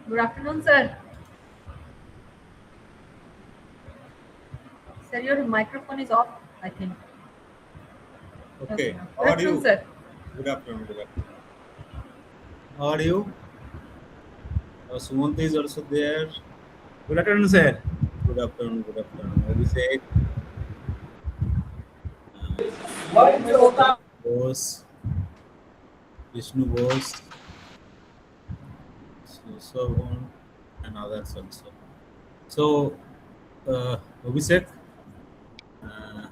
Good afternoon, sir. Sir, your microphone is off, I think. Okay. Good How are afternoon, you? sir. Good afternoon. Good afternoon. How are you? Sumant is also there. Good afternoon, sir. Good afternoon. Good afternoon. Abhishek, Bose, Vishnu Bose, Susavon, and others also. So, Abhishek, uh,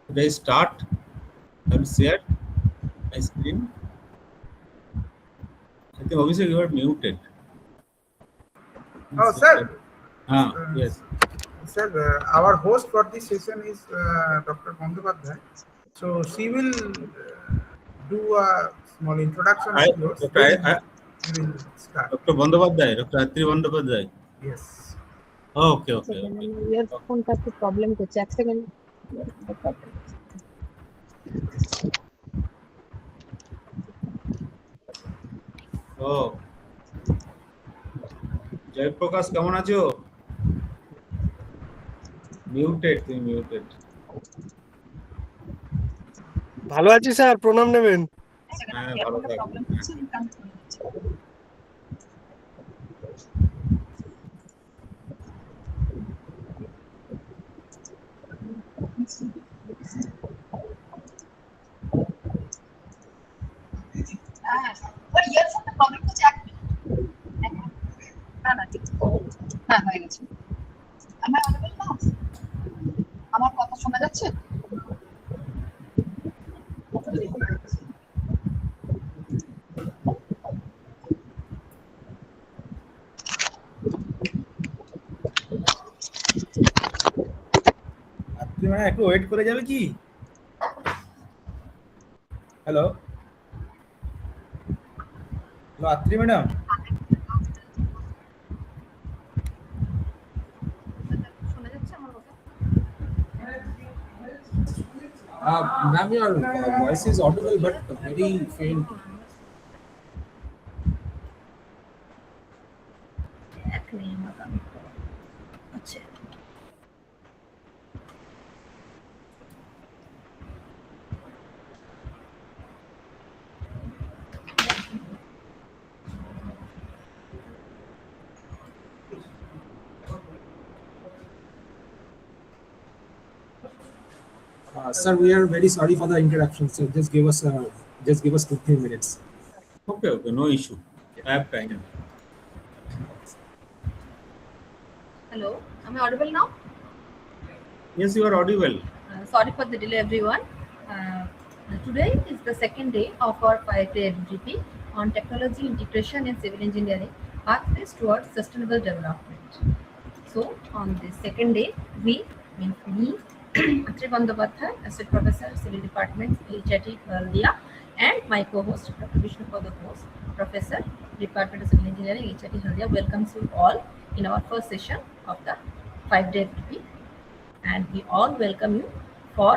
should I start? Have you shared my screen? I think Abhishek, you are muted. Oh, sir. Yes. Sir, our host for this session is Dr. Bandyopadhyay. So she will do a small introduction I, of yours. Dr. We will start. Dr. Bandyopadhyay, Dr. Atri Bandyopadhyay. Yes. Okay. Earphone কাছে problem করছে এক second ও জয়প্রকাশ কেমন আছো? Muted ভালো আছি sir, প্রণাম নেবেন। হ্যাঁ, ভালো থাকো। হ্যাঁ হয়ে গেছে। আমার কথা শোনা যাচ্ছে? আপনি মানে একটু ওয়েট করে যাবে কি? Hello Atri madam. শোনা যাচ্ছে আমার কথা? Ma'am, your voice is audible but very faint. এক মিনিট আমি আচ্ছা Sir, we are very sorry for the interruption. So just give us 2-3 minutes. Okay, no issue. I have time. Hello, am I audible now? Yes, you are audible. Sorry for the delay, everyone. Today is the second day of our 5-day FDP on technology integration in civil engineering, pathways towards sustainable development. So, on the second day, me, Atri Bandyopadhyay, Associate Professor, Civil Department, HIT Haldia, and my co-host, Dr. Vishnu Bose, Professor, Department of Civil Engineering, HIT Haldia, welcomes you all in our first session of the 5-day FDP. And we all welcome you for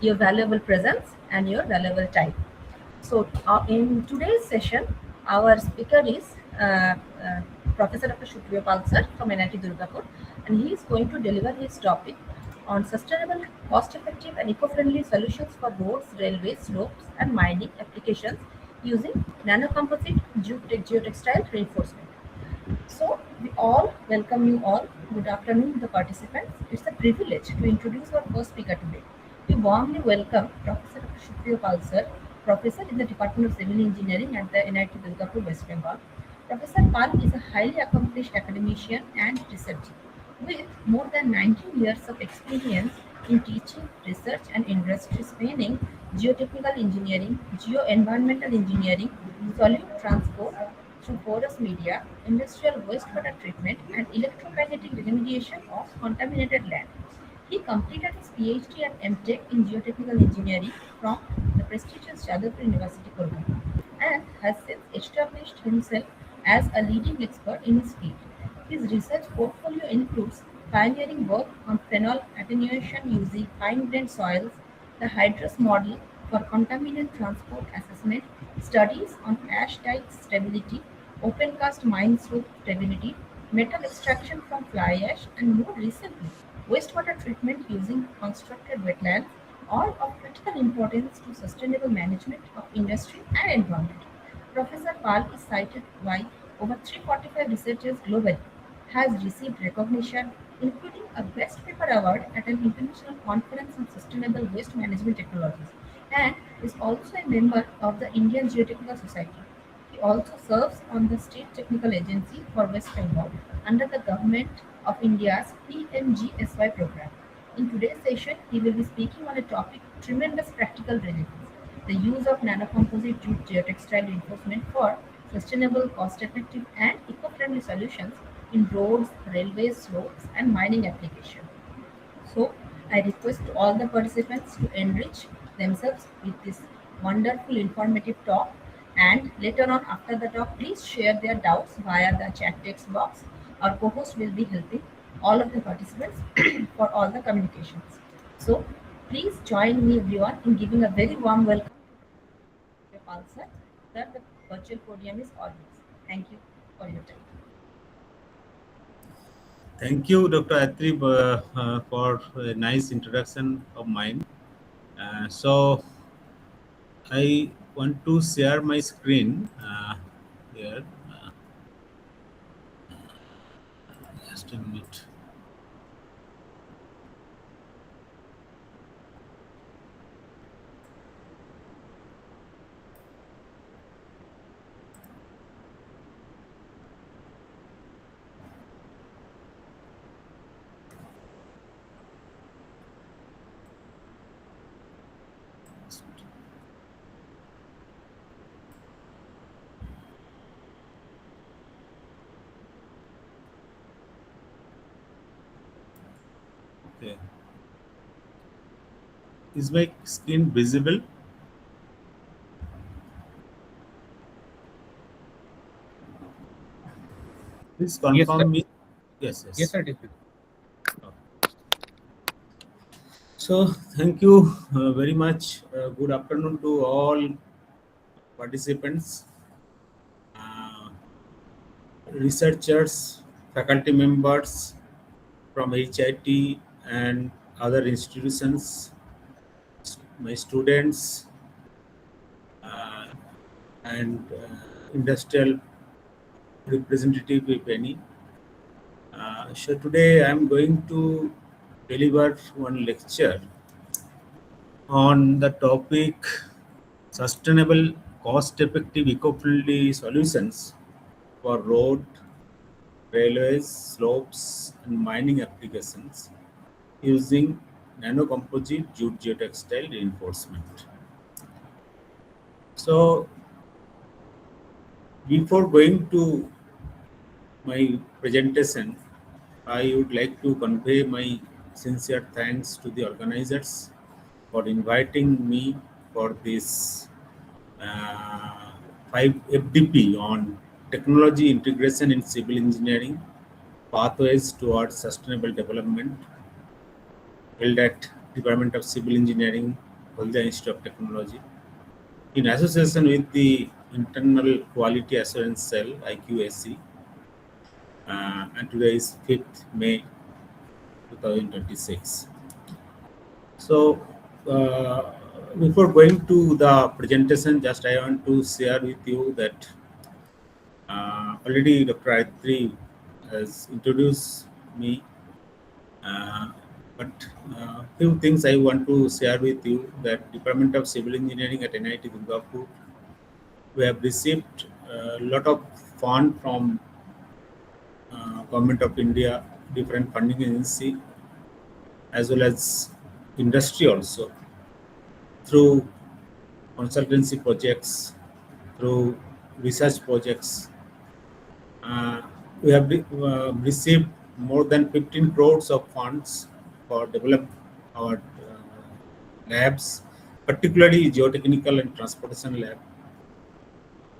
your valuable presence and your valuable time. So, in today's session, our speaker is Professor Dr. Supriya Pal sir from NIT Durgapur, and he is going to deliver his topic on sustainable, cost-effective, and eco-friendly solutions for roads, railways, slopes, and mining applications using nanocomposite geotextile reinforcement. So, we all welcome you all. Good afternoon, the participants. It's a privilege to introduce our first speaker today. We warmly welcome Professor Supriya Pal sir, Professor in the Department of Civil Engineering at the NIT Durgapur, West Bengal. Professor Pal is a highly accomplished academician and researcher with more than 19 years of experience in teaching, research, and industry spanning geotechnical engineering, geo-environmental engineering, solid transport through porous media, industrial wastewater treatment, and electromagnetic remediation of contaminated land. He completed his PhD and MTech in geotechnical engineering from the prestigious Jadavpur University, Kolkata, and has since established himself as a leading expert in his field. His research portfolio includes pioneering work on phenol attenuation using fine-grained soils, the Hydrus model for contaminant transport assessment, studies on ash dike stability, open cast mine slope stability, metal extraction from fly ash, and more recently, wastewater treatment using constructed wetlands, all of critical importance to sustainable management of industry and environment. Professor Pal is cited by over 345 researchers globally, has received recognition, including a Best Paper Award at an international conference on sustainable waste management technologies, and is also a member of the Indian Geotechnical Society. He also serves on the State Technical Agency for West Bengal under the Government of India's PMGSY program. In today's session, he will be speaking on a topic of tremendous practical relevance: the use of nanocomposite jute geotextile reinforcement for sustainable, cost-effective, and eco-friendly solutions in roads, railways, slopes, and mining applications. So, I request all the participants to enrich themselves with this wonderful informative talk, and later on after the talk, please share their doubts via the chat text box. Our co-host will be helping all of the participants for all the communications. So, please join me everyone in giving a very warm welcome to Pal sir. Sir, the virtual podium is all yours. Thank you for your time. Thank you, Dr. Atri, for a nice introduction of mine. So I want to share my screen here. Just a minute. Okay. Is my screen visible? Please Yes, sir. confirm me. Yes, yes. Yes, sir. It is. So thank you very much. Good afternoon to all participants, researchers, faculty members from HIT and other institutions, my students, and industrial representative, if any. So today I am going to deliver one lecture on the topic sustainable, cost-effective, eco-friendly solutions for road, railways, slopes, and mining applications using nanocomposite jute geotextile reinforcement. So, before going to my presentation, I would like to convey my sincere thanks to the organizers for inviting me for this 5 FDP on technology integration in civil engineering, pathways towards sustainable development, held at Department of Civil Engineering, Haldia Institute of Technology, in association with the Internal Quality Assurance Cell, IQAC, and today is 5th May 2026. So, before going to the presentation, just I want to share with you that already Dr. Ayatri has introduced me, but few things I want to share with you. That Department of Civil Engineering at NIT Durgapur, we have received a lot of fund from Government of India, different funding agency, as well as industry also, through consultancy projects, through research projects. We have received more than 15 crores of funds for develop our labs, particularly geotechnical and transportation lab.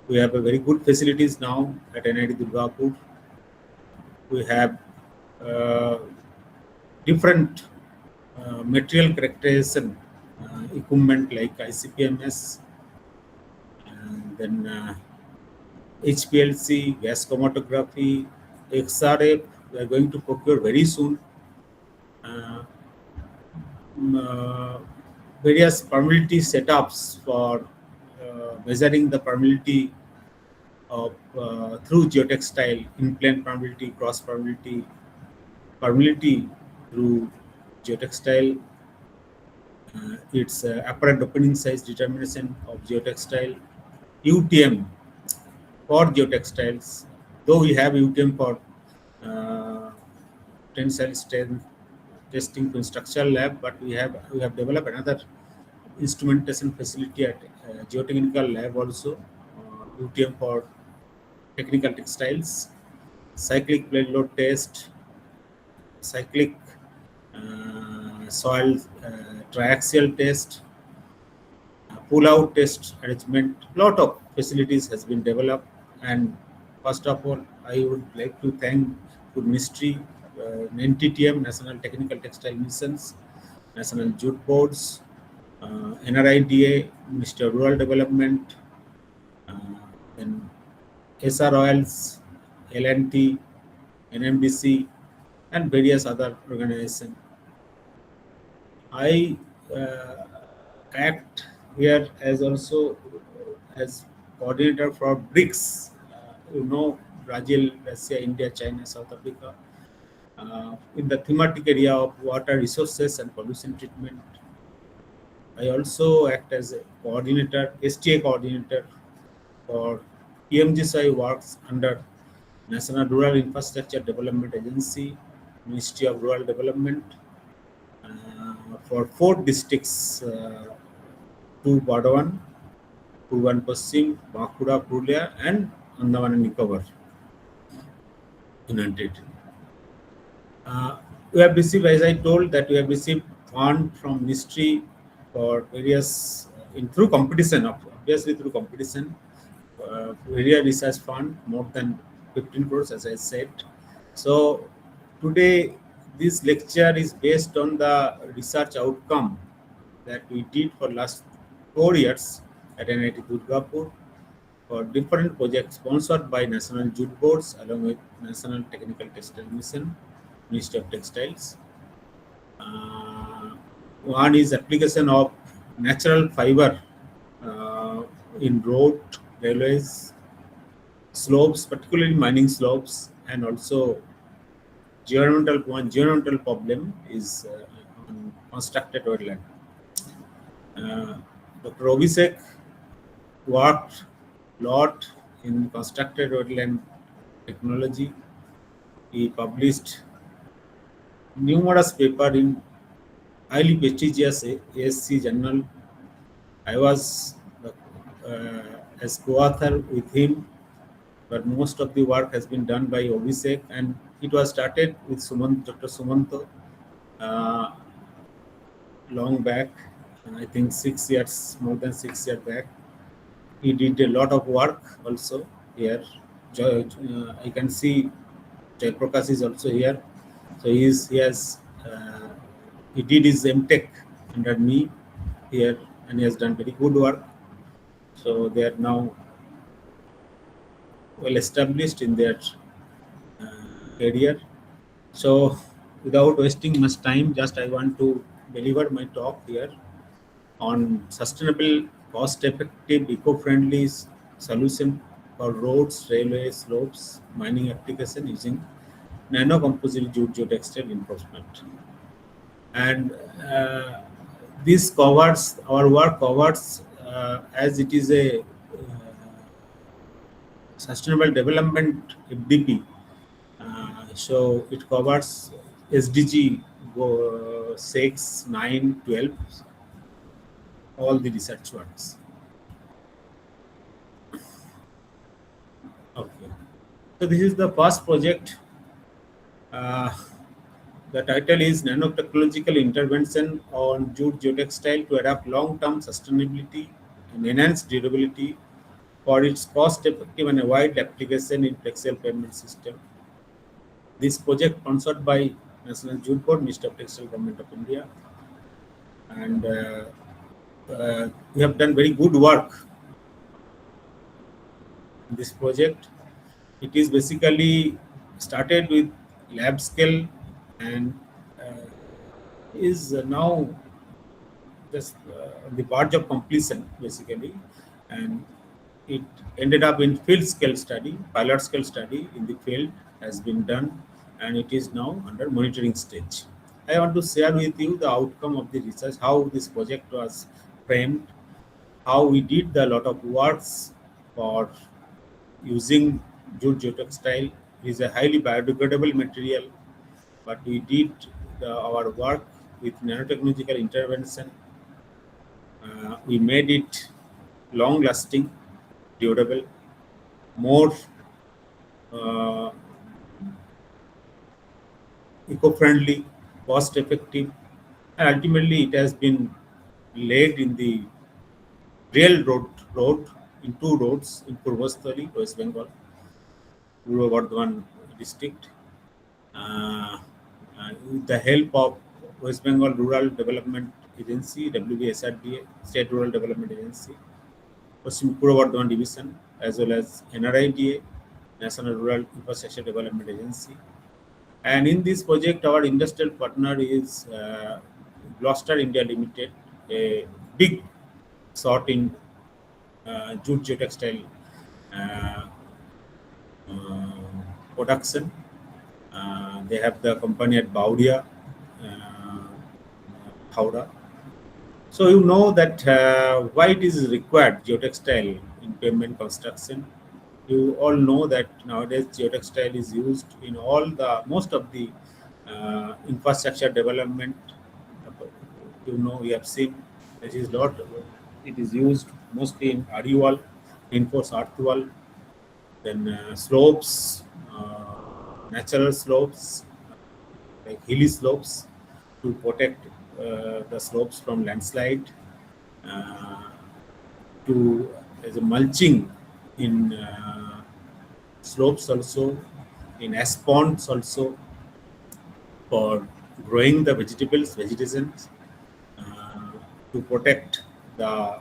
We have a very good facilities now at NIT Durgapur. We have different material characterization equipment like ICPMS, and then HPLC, gas chromatography, XRF. We are going to procure very soon. Uh, Various permeability setups for measuring the permeability of through geotextile, in-plane permeability, cross permeability, permeability through geotextile. Its apparent opening size determination of geotextile, UTM for geotextiles. Though we have UTM for tensile strength testing to structural lab, but we have developed another instrumentation facility at geotechnical lab also, UTM for technical textiles, cyclic blade load test, cyclic soil triaxial test, pull-out test arrangement. Lot of facilities has been developed, and first of all, I would like to thank the Ministry, NTTM, National Technical Textile Missions, National Jute Boards, NRIDA, Ministry of Rural Development, then SR Oils, L&T, NMDC, and various other organizations. I act here as also as coordinator for BRICS. Brazil, Russia, India, China, South Africa, in the thematic area of water resources and pollution treatment. I also act as a coordinator, STA coordinator for PMGSI works under National Rural Infrastructure Development Agency, Ministry of Rural Development, for 4 districts, 2 Bardhaman, Purban Paschim, Bankura, Purulia, and Andaman and Nicobar Union Territory. We have received, as I told, that we have received fund from Ministry for various, through competition, obviously through competition, area research fund, more than 15 crores, as I said. So today, this lecture is based on the research outcome that we did for last 4 years at NIT Durgapur for different projects sponsored by National Jute Boards along with National Technical Textile Mission, Ministry of Textiles. One is application of natural fiber in road, railways, slopes, particularly mining slopes, and also environmental problem is on constructed wetland. Dr. Obisek worked a lot in constructed wetland technology. He published numerous papers in highly prestigious ASC journal. I was as co-author with him, but most of the work has been done by Obisek, and it was started with Dr. Sumanto long back, I think 6 years, more than 6 years back. He did a lot of work also here. I can see Jai Prakash is also here. So he did his MTech under me here, and he has done very good work. So they are now well established in their career. So without wasting much time, just I want to deliver my talk here on sustainable, cost-effective, eco-friendly solution for roads, railways, slopes, mining application using nano-composite jute geotextile reinforcement. And this covers, our work covers, as it is a sustainable development FDP. So it covers SDG 6, 9, 12, all the research works. Okay. So this is the first project. The title is Nanotechnological Intervention on Jute Geotextile to Adapt Long-Term Sustainability and Enhance Durability for its cost-effective and wide application in flexible pavement system. This project sponsored by National Jute Board, Ministry of Textile, Government of India, and we have done very good work this project. It is basically started with lab scale and is now just on the verge of completion basically, and it ended up in field scale study, pilot scale study in the field has been done, and it is now under monitoring stage. I want to share with you the outcome of the research, how this project was framed, how we did a lot of works for using jute geotextile. It is a highly biodegradable material, but we did our work with nanotechnological intervention. We made it long lasting, durable, more uh, eco friendly, cost effective, and ultimately it has been laid in the road in two roads in Purvastali, West Bengal, Purva Bardhaman district, uh, with the help of West Bengal Rural Development Agency, WBSRDA, State Rural Development Agency, Paschim Purva Bardhaman Division, as well as NRIDA, National Rural Infrastructure Development Agency. And in this project, our industrial partner is Gloucester India Limited, a big shot in jute geotextile uh, uh, production. They have the company at Baudia, Howrah. So you know that why it is required geotextile in pavement construction. You all know that nowadays geotextile is used in all the most of the infrastructure development. You know, we have seen it is lot. It is used mostly in RE wall, reinforced earth wall, then slopes, natural slopes, like hilly slopes, to protect the slopes from landslide, uh, to as a mulching in slopes also, in ash ponds also, for growing the vegetations, uh, to protect the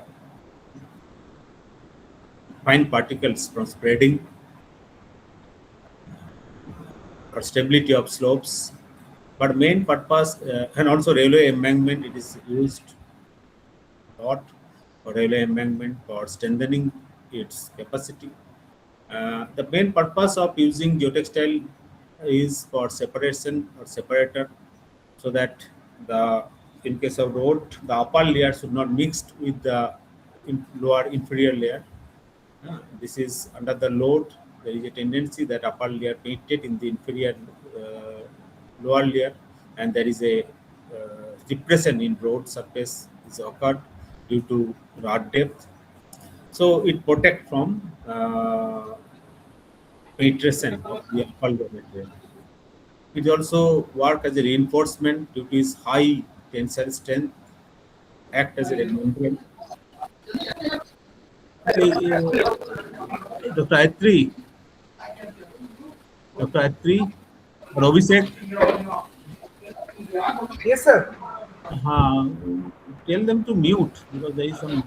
fine particles from spreading, for stability of slopes. But main purpose, and also railway embankment, it is used a lot for railway embankment for strengthening its capacity. The main purpose of using geotextile is for separation or separator, so that the in case of road, the upper layer should not mixed with the lower inferior layer. This is under the load. There is a tendency that upper layer penetrate in the inferior lower layer, and there is a depression in road surface is occurred due to rod depth. So it protect from penetration of the upper layer material. It also work as a reinforcement due to its high tensile strength, act as a membrane. Hey, Dr. Atri, Dr. Atri, Abhishek, Yes, sir. uh, tell them to mute because there is some.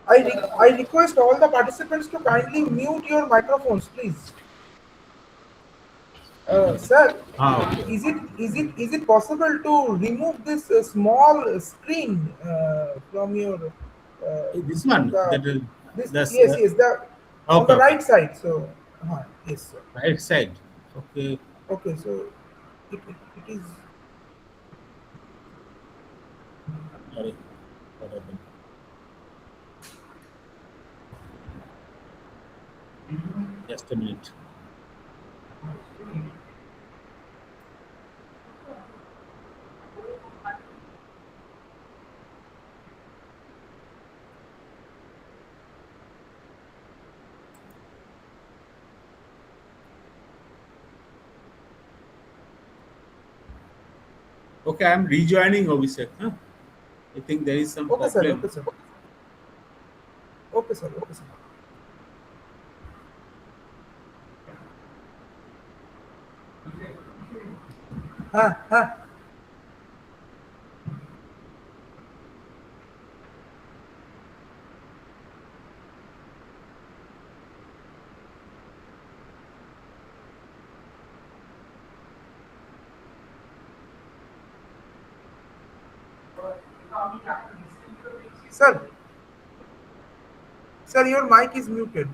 I request all the participants to kindly mute your microphones, please. Sir, Okay. is it possible to remove this small screen from your This one, the that is this that's yes the on okay, the okay. right side? So yes, sir. Right side. Okay. Okay, so it is. Sorry. What happened? Just a minute. Okay, I'm rejoining Abhishek. Huh? I think there is some Okay, sir. problem. Okay, sir. Okay, sir. Okay, sir. Ha ha. Sir, sir, your mic is muted.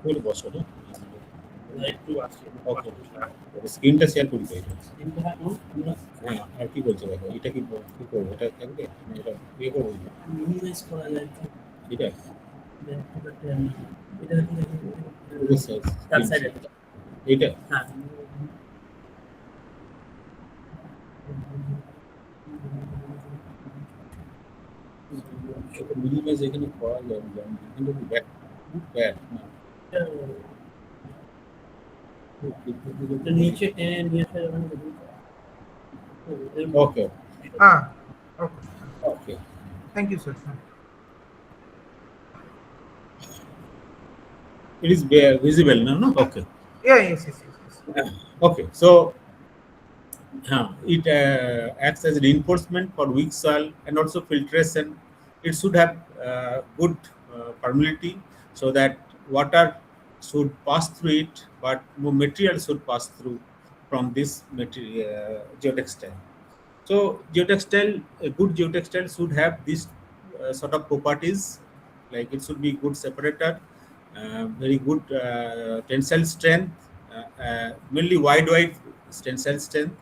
বলে বসো না ওকে স্ক্রিনটা share করি তাই হ্যাঁ আর কি বলছে দেখো এটা কি কি করবো এটা থাকবে না এটা ইয়ে করবো মিনিমাইজ করা যায় তো এটা তার সাইডে এটা হ্যাঁ মিনিমাইজ এখানে করা যায় কিন্তু ব্যাক ব্যাক না তো নিচে টেনে নিয়ে এসে ওকে Ah, okay. Okay Thank you, sir. it is visible now no okay Yeah, yes, yes, yes. yes. okay so it acts as reinforcement for weak soil and also filtration. It should have good permeability so that water should pass through it, but no material should pass through from this material geotextile. So geotextile, a good geotextile should have this sort of properties, like it should be good separator, very good tensile strength, mainly wide tensile strength,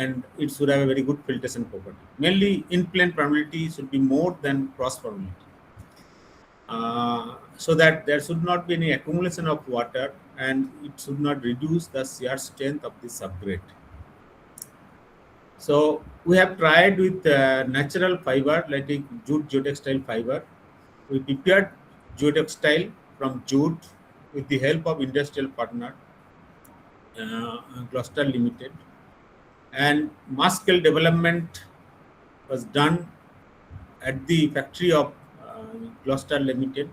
and it should have a very good filtration property. Mainly in-plane permeability should be more than cross permeability, so that there should not be any accumulation of water and it should not reduce the shear strength of the subgrade. So we have tried with natural fiber like jute geotextile fiber. We prepared geotextile from jute with the help of industrial partner Gloucester Limited, and mass scale development was done at the factory of Gloucester Limited,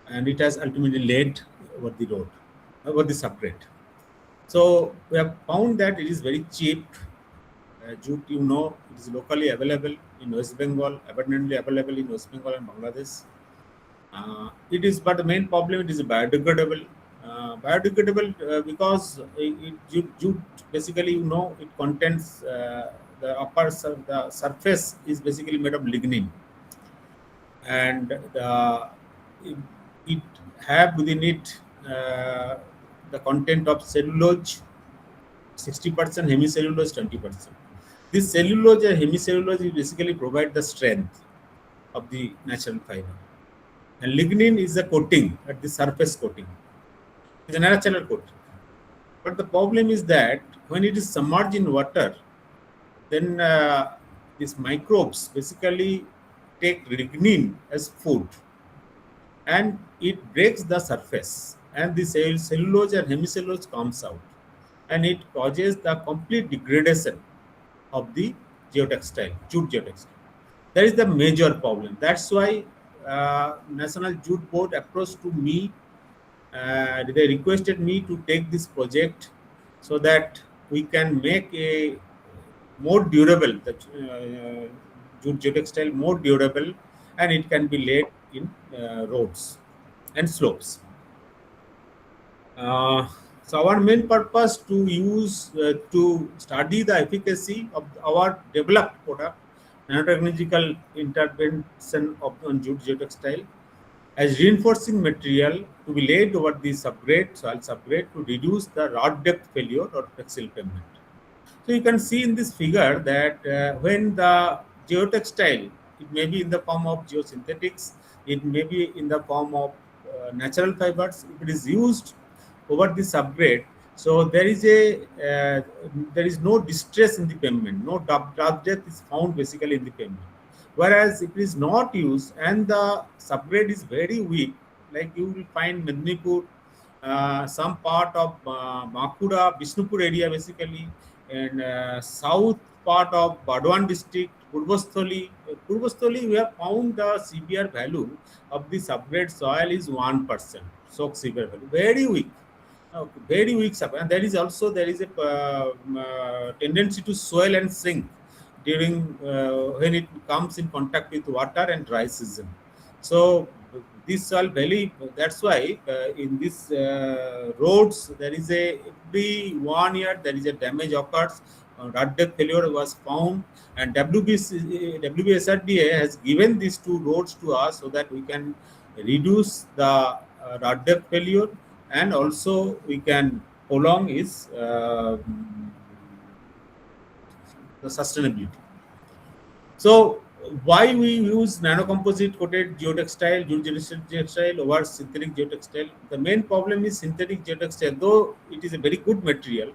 and it has ultimately laid over the road, over the subgrade. So we have found that it is very cheap. Jute, you know, it is locally available in West Bengal, abundantly available in West Bengal and Bangladesh. It is, but the main problem, it is biodegradable. Because jute basically, you know, it contains the the surface is basically made of lignin, and it have within it the content of cellulose 60%, hemicellulose 20%. This cellulose and hemicellulose is basically provide the strength of the natural fiber, and lignin is the coating at the surface coating. It's a natural coating. But the problem is that when it is submerged in water, then these microbes basically take lignin as food, and it breaks the surface, and the cellulose and hemicellulose comes out, and it causes the complete degradation of the geotextile, jute geotextile. That is the major problem. That's why National Jute Board approached to me. They requested me to take this project so that we can make a more durable, the jute geotextile more durable, and it can be laid in roads and slopes. So our main purpose to use to study the efficacy of our developed product, nanotechnological intervention on jute geotextile, as reinforcing material to be laid over the subgrade, soil subgrade, to reduce the rod depth failure or flexile pavement. So you can see in this figure that when the geotextile, it may be in the form of geosynthetics, it may be in the form of natural fibers, if it is used over the subgrade, so there is no distress in the pavement, no drop depth is found basically in the pavement. Whereas if it is not used and the subgrade is very weak, like you will find Mednipur, some part of Bankura, Bishnupur area basically, and south part of Bardwan district, Purvastholi, we have found the CBR value of the subgrade soil is 1%, soak CBR value, very weak. Very weak supply, and there is a tendency to swell and sink during when it comes in contact with water and dry season. So this soil valley. That's why in this roads there is a every 1 year there is a damage occurs. Rut depth failure was found, and WBSRDA has given these two roads to us so that we can reduce the rut depth failure, and also we can prolong its the sustainability. So why we use nanocomposite coated geotextile over synthetic geotextile? The main problem is synthetic geotextile. Though it is a very good material,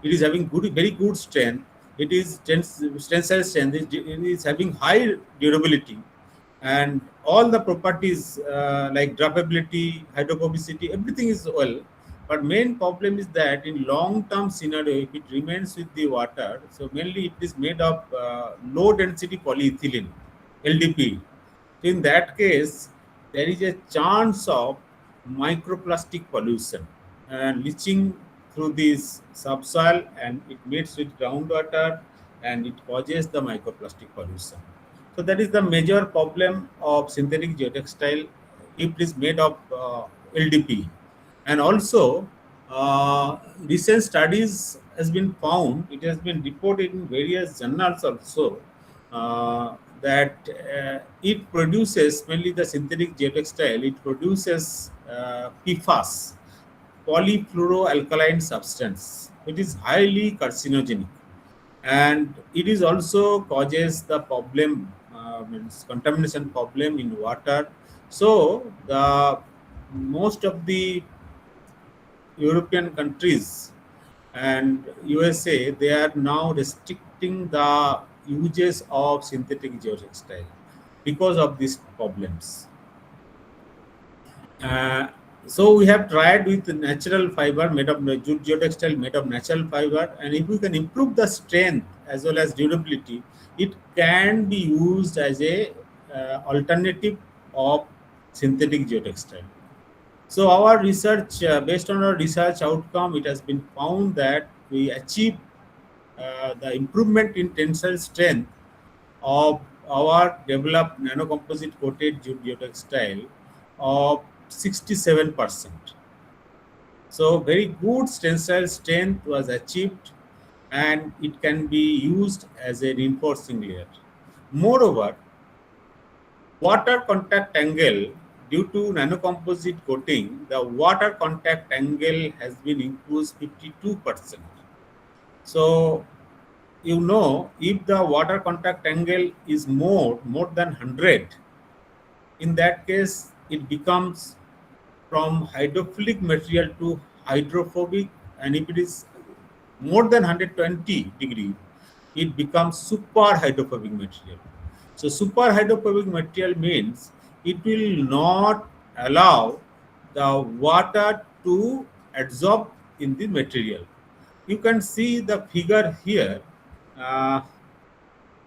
it is having very good strength. It is tensile strength. It is having high durability, and all the properties like droppability, hydrophobicity, everything is well. But main problem is that in long-term scenario, if it remains with the water, so mainly it is made of low-density polyethylene, LDP. In that case, there is a chance of microplastic pollution and leaching through this subsoil, and it meets with groundwater, and it causes the microplastic pollution. So that is the major problem of synthetic geotextile if it is made of LDP. And also, recent studies has been found, it has been reported in various journals also, that it produces, mainly the synthetic geotextile, it produces PFAS, polyfluoroalkyl substance. It is highly carcinogenic, and it is also causes the problem, means contamination problem in water. So the most of the European countries and USA, they are now restricting the uses of synthetic geotextile because of these problems. Uh, so we have tried with natural fiber made of geotextile made of natural fiber, and if we can improve the strength as well as durability, it can be used as a alternative of synthetic geotextile. So our research, based on our research outcome, it has been found that we achieve the improvement in tensile strength of our developed nanocomposite coated jute geotextile of 67%. So very good tensile strength was achieved, and it can be used as a reinforcing layer. Moreover, water contact angle, due to nanocomposite coating, the water contact angle has been increased 52%. So, you know, if the water contact angle is more than 100, in that case, it becomes from hydrophilic material to hydrophobic, and if it is more than 120 degree, it becomes super hydrophobic material. So super hydrophobic material means it will not allow the water to absorb in the material. You can see the figure here.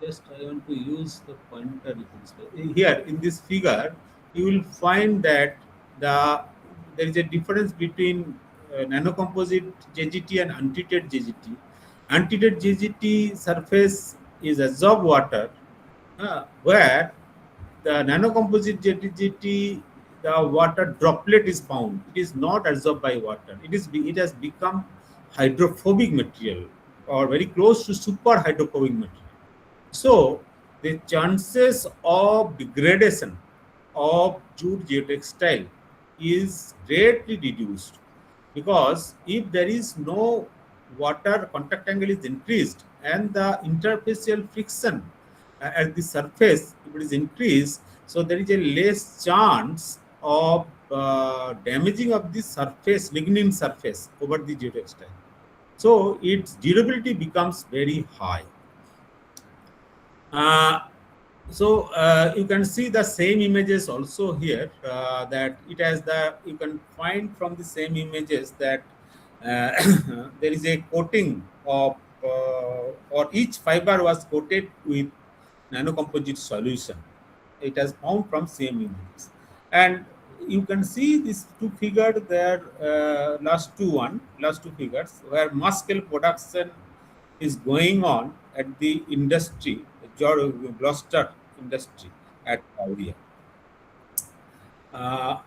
Just I want to use the pointer. Here in this figure, you will find that there is a difference between nanocomposite JGT and untreated JGT. Untreated JGT surface is absorb water, where the nanocomposite JGT, the water droplet is found. It is not absorbed by water. It has become hydrophobic material, or very close to super hydrophobic material. So the chances of degradation of jute geotextile is greatly reduced, because if there is no water contact angle is increased, and the interfacial friction at the surface, if it is increased, so there is a less chance of damaging of the surface, lignin surface over the geotextile. So its durability becomes very high. You can see the same images also here, that it has you can find from the same images that there is a coating of, or each fiber was coated with nanocomposite solution. It has found from same images. And you can see these two figures there, last two figures, where mass scale production is going on at the industry, Gloucester industry at Korea. Uh,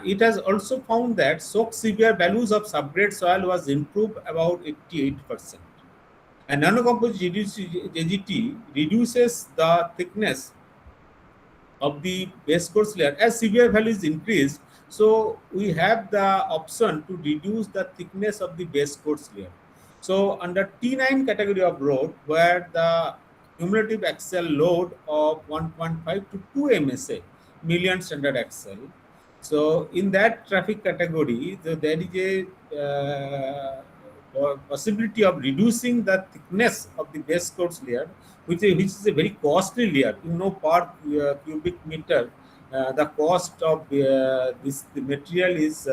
it has also found that soak severe values of subgrade soil was improved about 88%. And nanocomposite JGT reduces the thickness of the base course layer as severe values increased. So we have the option to reduce the thickness of the base course layer. So under T9 category of road, where the cumulative axial load of 1.5 to 2 MSA million standard axle. So in that traffic category, there is a possibility of reducing the thickness of the base course layer, which is a very costly layer. Per cubic meter, the cost of the material is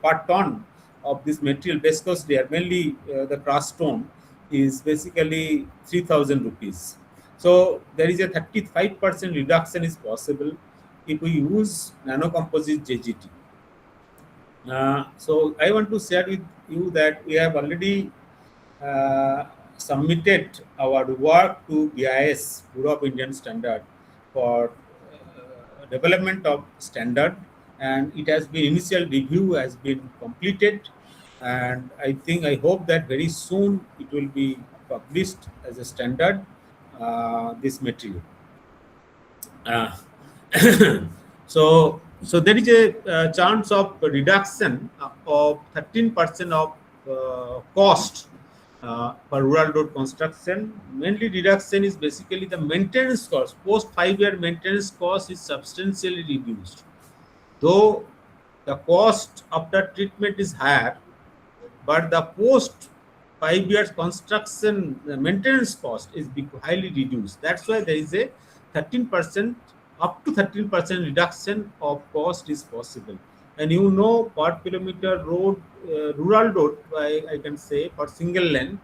per ton of this material base course layer, mainly the crush stone, is basically 3,000 rupees. So there is a 35% reduction is possible if we use nanocomposite JGT. So I want to share with you that we have already uh, submitted our work to BIS, Bureau of Indian Standard, for development of standard, and it has been initial review has been completed, and I hope that very soon it will be published as a standard, this material. Uh, so there is a chance of reduction of 13% of cost for rural road construction. Mainly reduction is basically the maintenance cost. Post 5-year maintenance cost is substantially reduced. Though the cost after treatment is higher, but the post 5 years construction maintenance cost is highly reduced. That's why there is a 13% up to 13% reduction of cost is possible. And per kilometer road, rural road, I can say for single lane,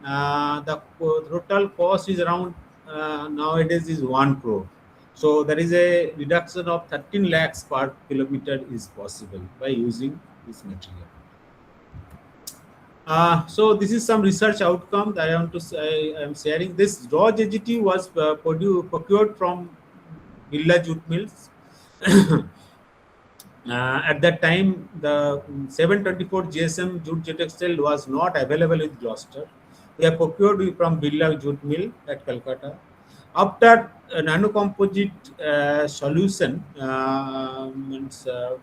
the total cost is around nowadays is 1 crore. So there is a reduction of 13 lakhs per kilometer is possible by using this material. So this is some research outcome that I want to say. I am sharing. This raw JGT was procured from Birla Jute Mills. At that time, the 724 GSM jute geotextile was not available with Gloucester. We have procured from Birla Jute Mill at Calcutta. After nanocomposite solution,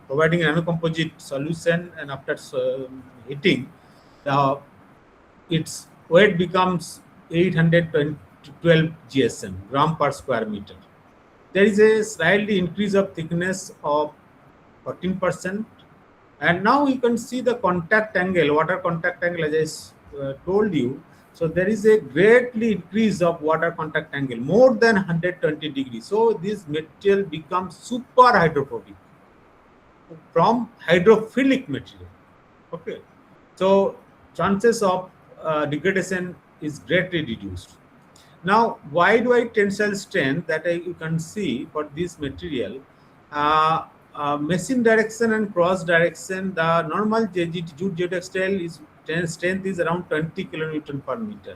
providing a nanocomposite solution, and after heating, its weight becomes 812 GSM, gram per square meter. There is a slightly increase of thickness of 14%. And now you can see the contact angle, water contact angle, as I told you. So there is a greatly increase of water contact angle, more than 120 degrees. So this material becomes super hydrophobic from hydrophilic material. Okay. So chances of degradation is greatly reduced. Now, why do I tensile strength that you can see for this material? Machine direction and cross direction, the normal jute geotextile is strength is around 20 kilonewton per meter.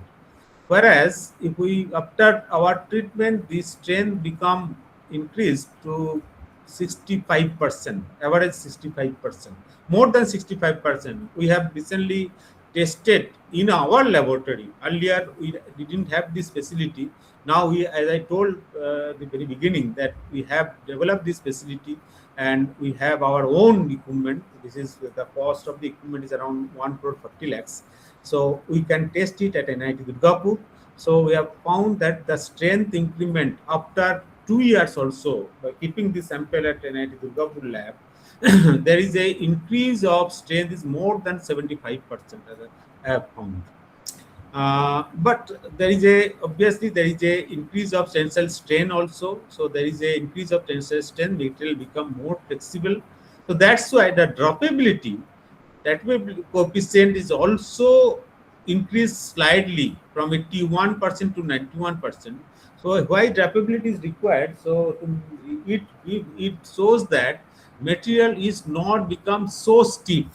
Whereas if we after our treatment, the strength become increased to 65%, average 65%, more than 65%. We have recently tested in our laboratory. Earlier we didn't have this facility. Now we, as I told the very beginning, that we have developed this facility and we have our own equipment. This is the cost of the equipment is around 1 crore 40 lakhs. So we can test it at NIT Durgapur. So we have found that the strength increment after 2 years also, by keeping the sample at NIT Durgapur lab, there is a increase of strength is more than 75%, as I have found. But there is obviously a increase of tensile strain also. So there is a increase of tensile strain, material become more flexible. So that's why the droppability, that coefficient is also increased slightly from 81% to 91%. So why droppability is required? So it shows that material is not become so stiff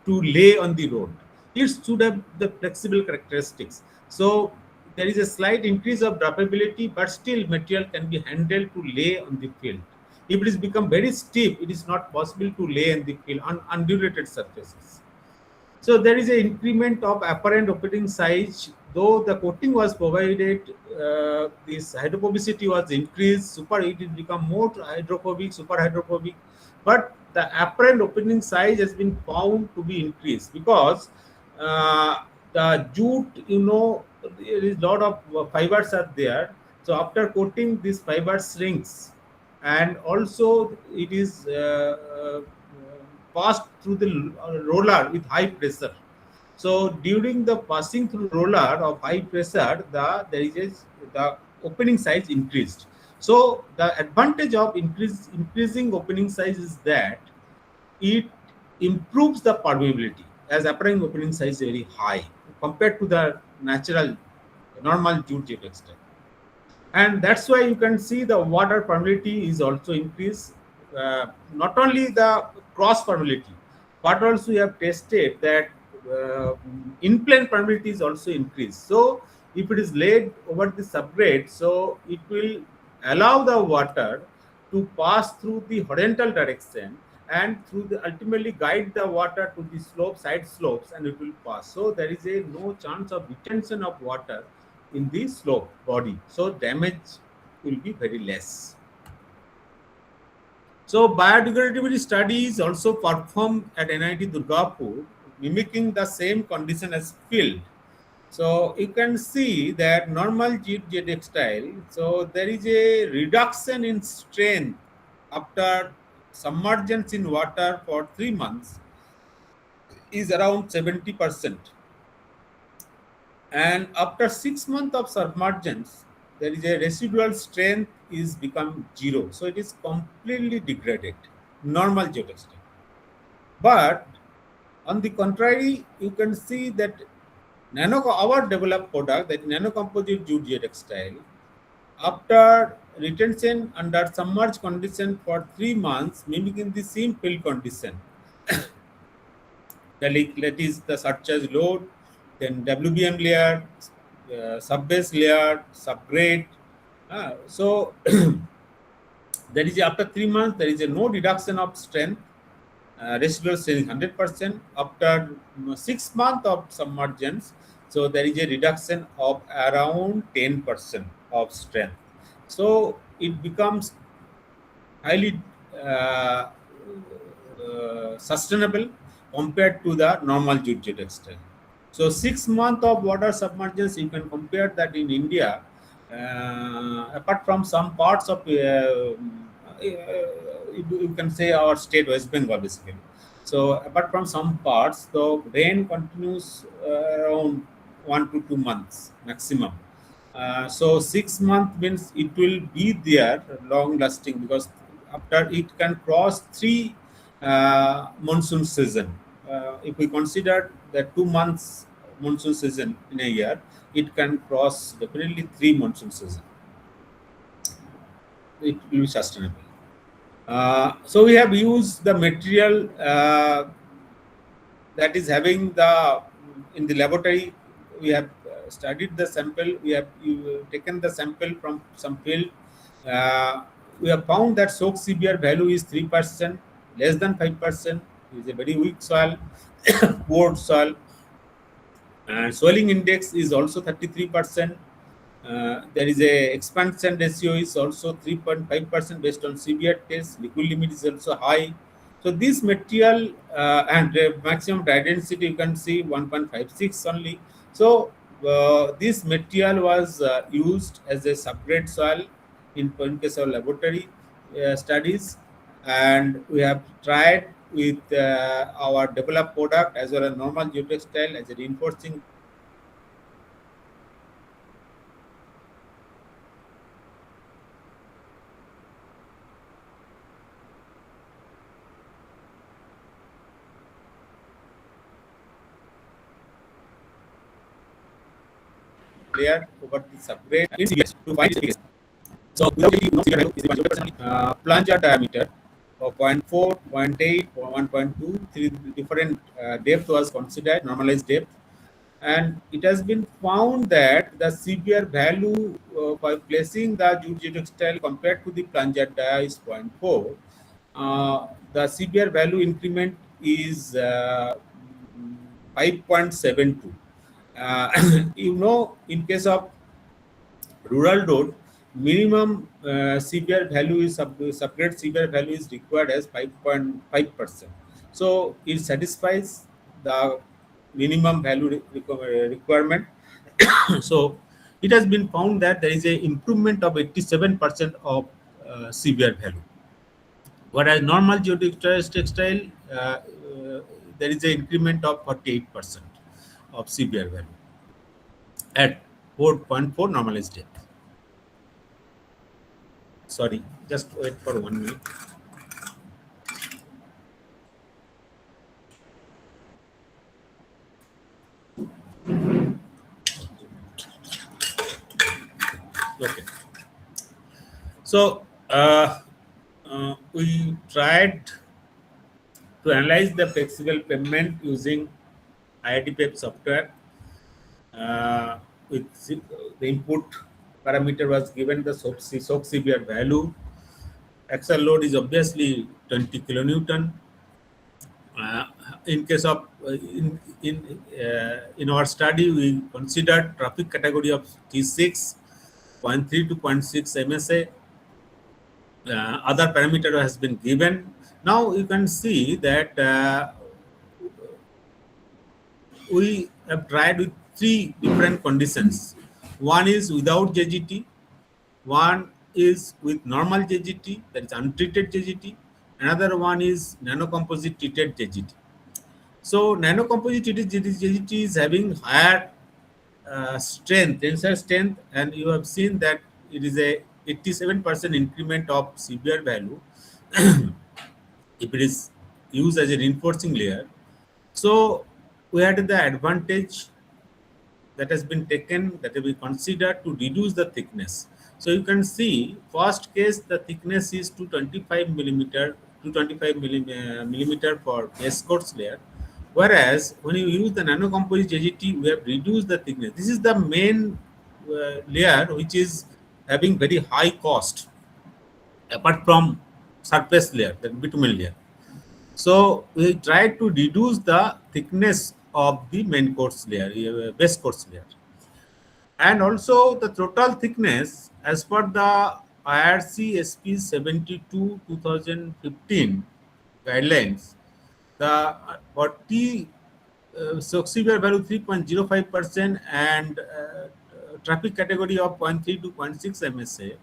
to lay on the road. It should have the flexible characteristics. So there is a slight increase of droppability, but still material can be handled to lay on the field. If it is become very steep, it is not possible to lay in the field on undulated surfaces. So there is an increment of apparent opening size, though the coating was provided, this hydrophobicity was increased, it will become more hydrophobic, super hydrophobic, but the apparent opening size has been found to be increased because the jute, there is lot of fibers are there. So after coating, this fiber shrinks, and also it is passed through the roller with high pressure. So during the passing through roller of high pressure, the opening size increased. So the advantage of increasing opening size is that it improves the permeability, as apparent opening size is very high compared to the natural normal jute textile. And that's why you can see the water permeability is also increased. Not only the cross permeability, but also we have tested that in-plane permeability is also increased. So if it is laid over the subgrade, so it will allow the water to pass through the horizontal direction and ultimately guide the water to the side slopes, and it will pass. So there is no chance of retention of water in the slope body, so damage will be very less. So biodegradability studies also performed at NIT Durgapur, mimicking the same condition as field. So you can see that normal jute textile, so there is a reduction in strength after submergence in water for 3 months is around 70%. And after 6 months of submergence, there is a residual strength is become 0. So it is completely degraded, normal geotextile. But on the contrary, you can see that our developed product, that nanocomposite jute geotextile, after retention under submerged condition for 3 months, mimicking the same field condition, that is the surcharge load, then WBM layer, subbase layer, subgrade. So there is after 3 months, there is no reduction of strength. Residual strength is 100%. After 6 months of submergence, so there is a reduction of around 10% of strength. So it becomes highly sustainable compared to the normal jute geotextile. So 6 months of water submergence, you can compare that in India, apart from some parts of, you can say our state, West Bengal basically. So apart from some parts, the rain continues around 1 to 2 months maximum. So 6 months means it will be there long lasting, because after it can cross 3 monsoon season. If we consider the 2 months monsoon season in a year, it can cross definitely 3 monsoon season. It will be sustainable. So we have used the material that is having in the laboratory. We have studied the sample. We have taken the sample from some field. We have found that soak CBR value is 3%, less than 5%. It is a very weak soil, poor soil. And soiling index is also 33%. There is a expansion ratio is also 3.5% based on CBR test. Liquid limit is also high. So this material and maximum dry density, you can see 1.56 only. So this material was used as a subgrade soil in case of laboratory studies, and we have tried with our developed product as well as normal geotextile as a reinforcing layer over the subgrade to find its efficacy. So without any plunger diameter of 0.4, 0.8, or 1.2, 3 different depth was considered, normalized depth. and it has been found that the CBR value by placing the jute geotextile compared to the plunger dia is 0.4. The CBR value increment is 5.72. In case of rural road, minimum CBR value is separate CBR value is required as 5.5%. So it satisfies the minimum value requirement. So it has been found that there is a improvement of 87% of CBR value. Whereas normal geotextile, there is an increment of 48% of CBR value at 4.4 normalized depth. Sorry, just wait for 1 minute. Okay. So we tried to analyze the flexible pavement using IITPF software. With the input parameter was given the soak CBR value. Axial load is obviously 20 kilonewton. In case of in our study, we considered traffic category of T6, 0.3 to 0.6 MSA. Other parameter has been given. Now you can see that we have tried with three different conditions. One is without JGT, one is with normal JGT, that is untreated JGT. Another one is nanocomposite treated JGT. So nanocomposite treated JGT is having higher strength, tensile strength, and you have seen that it is a 87% increment of CBR value if it is used as a reinforcing layer. So we had the advantage that has been taken, that we considered to reduce the thickness. So you can see first case the thickness is 225 millimeter for base course layer, whereas when you use the nanocomposite JGT we have reduced the thickness. This is the main layer which is having very high cost apart from surface layer, the bitumen layer. So we try to reduce the thickness of the main course layer, base course layer. And also the total thickness as per the IRC SP 72 2015 guidelines, the for T CBR value 3.05% and traffic category of 0.3 to 0.6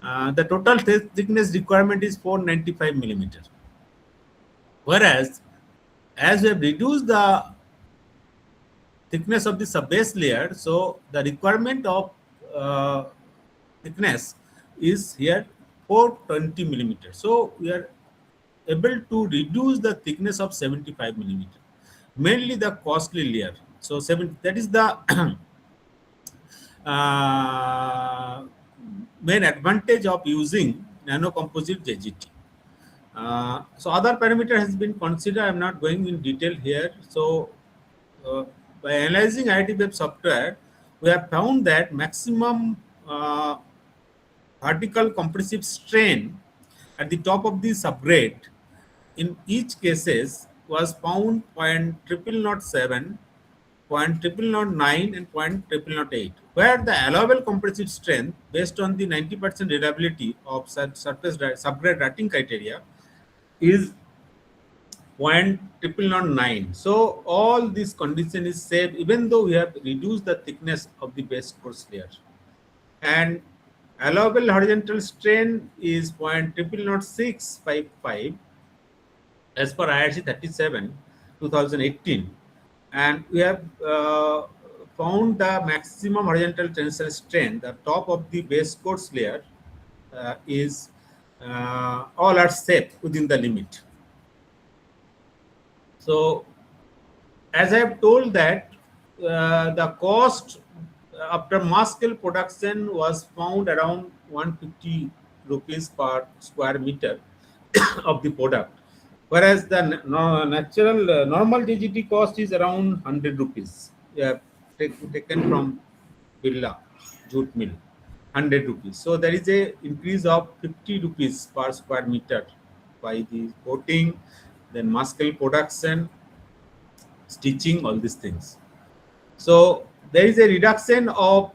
MSA, the total thickness requirement is 495 millimeter. Whereas, as we have reduced the thickness of the subbase layer, so the requirement of thickness is here 420 millimeter. So we are able to reduce the thickness of 75 millimeter, mainly the costly layer. So that is the main advantage of using nanocomposite JGT. So other parameter has been considered. I'm not going in detail here. So by analyzing IITPF software, we have found that maximum vertical compressive strain at the top of the subgrade in each cases was found 0.0007, 0.0009, and 0.0008, where the allowable compressive strength based on the 90% reliability of surface subgrade rating criteria is 0.0009. So all this condition is safe even though we have reduced the thickness of the base course layer. And allowable horizontal strain is 0.000655 as per IRC 37 2018, and we have found the maximum horizontal tensile strain. The top of the base course layer is all are safe within the limit. So, as I have told that the cost after mass scale production was found around 150 rupees per square meter of the product, whereas the natural normal DGT cost is around 100 rupees we have taken from Birla jute mill, 100 rupees. So there is a increase of 50 rupees per square meter by the coating, then muscle production, stitching, all these things. So there is a reduction of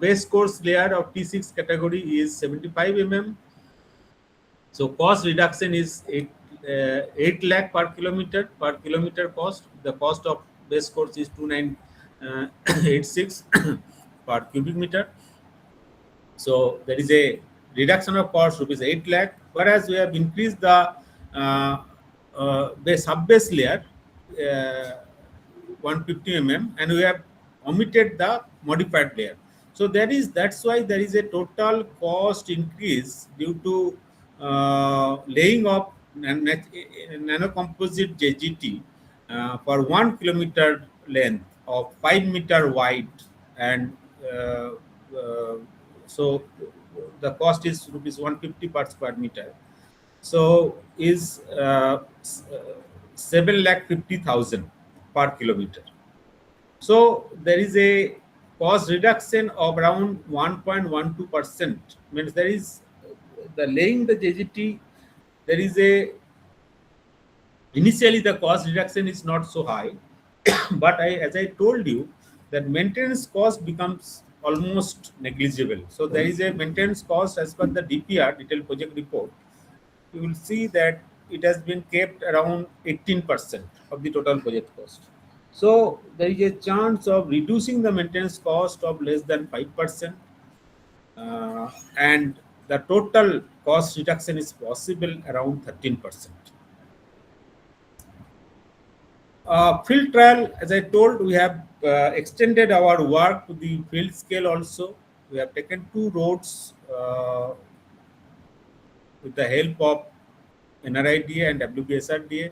base course layer of T6 category is 75 mm. So cost reduction is 8 lakh per kilometer cost. The cost of base course is 2986 per cubic meter. So there is a reduction of cost rupees 8 lakh, whereas we have increased the base sub base layer 150 mm, and we have omitted the modified layer. So that's why there is a total cost increase due to laying of nanocomposite JGT for 1 kilometer length of 5 meter wide, and so the cost is rupees 150 per square meter. So is 7,50,000 per kilometer. So there is a cost reduction of around 1.12%. Means there is the laying the JGT. There is a initially the cost reduction is not so high, but as I told you, that maintenance cost becomes almost negligible. So there is a maintenance cost as per the DPR, detailed project report. You will see that it has been kept around 18% of the total project cost. So there is a chance of reducing the maintenance cost of less than 5%, and the total cost reduction is possible around 13%. Field trial, as I told, we have extended our work to the field scale also. We have taken 2 roads with the help of NRIDA and WBSRDA.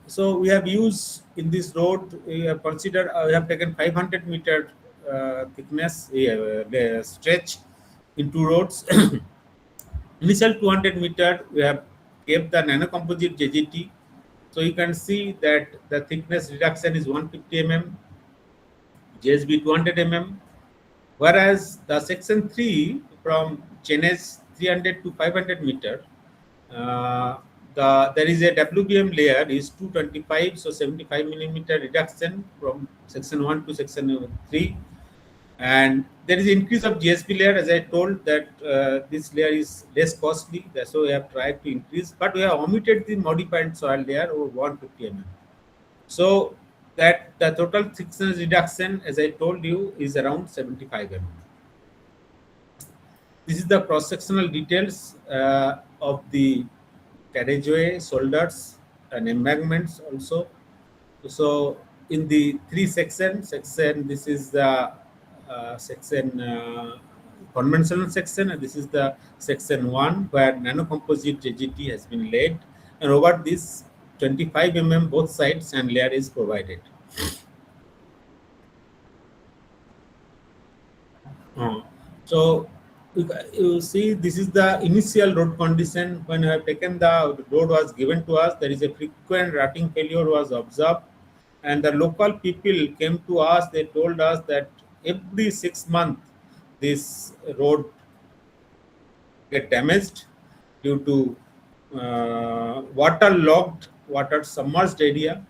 So we have used in this road, we have considered, we have taken 500 meter thickness stretch in 2 roads. Initial 200 meter, we have kept the nanocomposite JGT. So you can see that the thickness reduction is 150 mm, JSB 200 mm, whereas the section 3 from Chenes 300 to 500 meter, there is a WBM layer is 225, so 75 millimeter reduction from section 1 to section 3, and there is increase of GSP layer. As I told that this layer is less costly, that's why we have tried to increase, but we have omitted the modified soil layer over 150 mm. So that the total thickness reduction, as I told you, is around 75 mm. This is the cross-sectional details of the carriageway, shoulders, and embankments also. So in the 3 section, this is the section conventional section, and this is the section 1 where nanocomposite JGT has been laid, and over this 25 mm both sides and layer is provided. So you see, this is the initial road condition. When I have taken the road was given to us, there is a frequent rutting failure was observed, and the local people came to us. They told us that every 6 months this road get damaged due to water-logged, water-submerged area.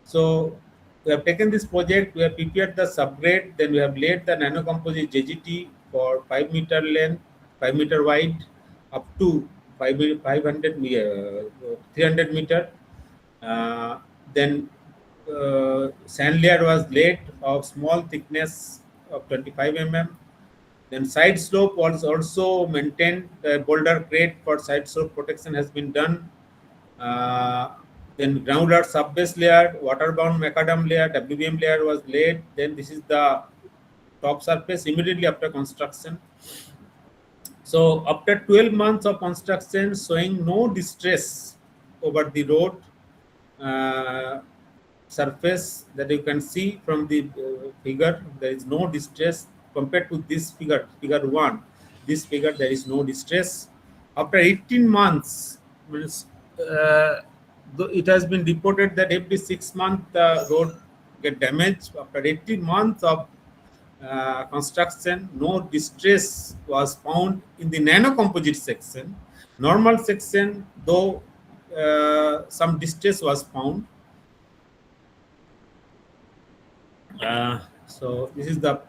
So we have taken this project, we have prepared the subgrade, then we have laid the nanocomposite JGT for 5 meter length, 5 meter wide, up to 300 meter. Then sand layer was laid of small thickness of 25 mm. Then side slope was also maintained. The boulder crate for side slope protection has been done. Then ground earth subbase layer, waterbound macadam layer, WBM layer was laid. Then this is the top surface immediately after construction. So after 12 months of construction, showing no distress over the road surface that you can see from the figure, there is no distress compared to this figure, figure 1. This figure, there is no distress. After 18 months, it has been reported that every 6 months the road get damaged after 18 months of construction. No distress was found in the nanocomposite section. Normal section, though some distress was found. So this is the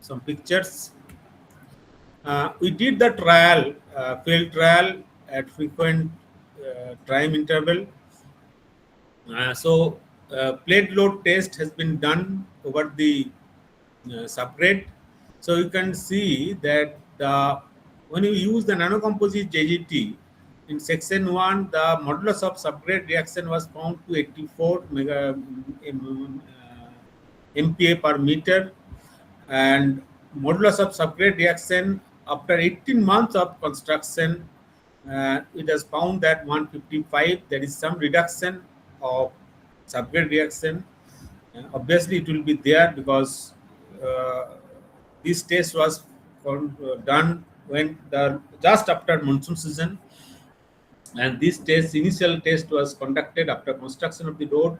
some pictures. We did the trial, field trial at frequent time interval. So plate load test has been done over the subgrade. So you can see that when you use the nanocomposite JGT in section 1, the modulus of subgrade reaction was found to 84 MPa per meter, and modulus of subgrade reaction after 18 months of construction, it has found that 155. There is some reduction of subgrade reaction. Obviously, it will be there because this test was done when just after monsoon season, and this initial test was conducted after construction of the road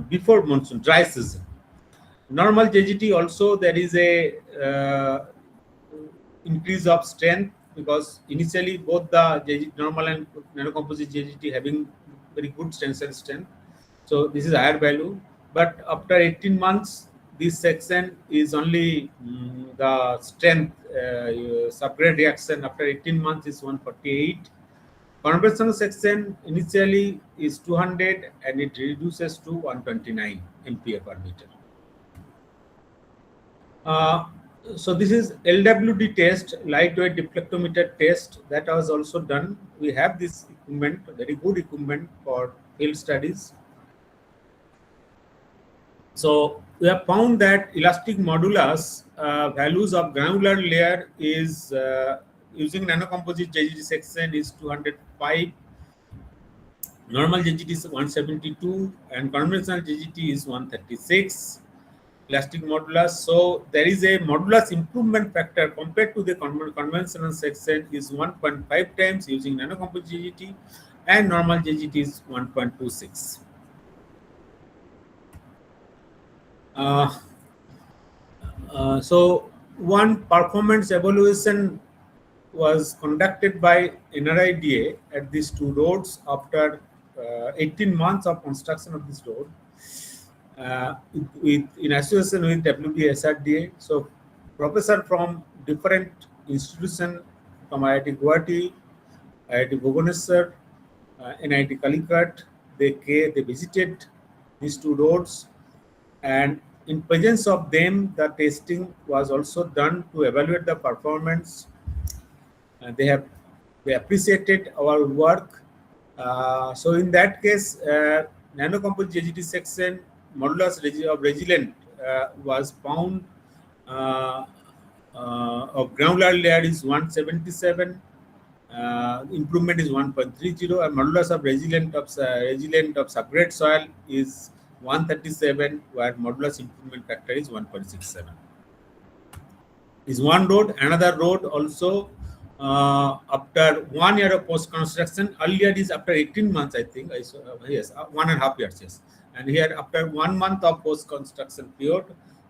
before monsoon dry season. Normal JGT also, there is a increase of strength because initially both the JGT, normal and nanocomposite JGT having very good tensile strength. So this is higher value, but after 18 months, this section is only the strength subgrade reaction after 18 months is 148. Conventional section initially is 200 and it reduces to 129 MPa per meter. So this is LWD test, lightweight deflectometer test, that was also done. We have this equipment, very good equipment for field studies. So we have found that elastic modulus values of granular layer is using nanocomposite JGT section is 205, normal JGT is 172, and conventional JGT is 136. Elastic modulus. So there is a modulus improvement factor compared to the conventional section is 1.5 times using nanocomposite JGT, and normal JGT is 1.26. So one performance evaluation was conducted by NRIDA at these two roads after 18 months of construction of this road. In association with WBSRDA. So professor from different institutions from IIT Guwahati, IIT Bhubaneswar, NIT Calicut, they visited these two roads, and in presence of them, the testing was also done to evaluate the performance. They appreciated our work. So in that case, nanocomposite JGT section modulus of resilient was found of granular layer is 177, improvement is 1.30, and modulus of resilient of subgrade soil is 137, where modulus improvement factor is 1.67. Is one road. Another road also after 1 year of post construction. Earlier is after 18 months, I think. Yes, 1.5 years. Yes. And here after 1 month of post-construction period.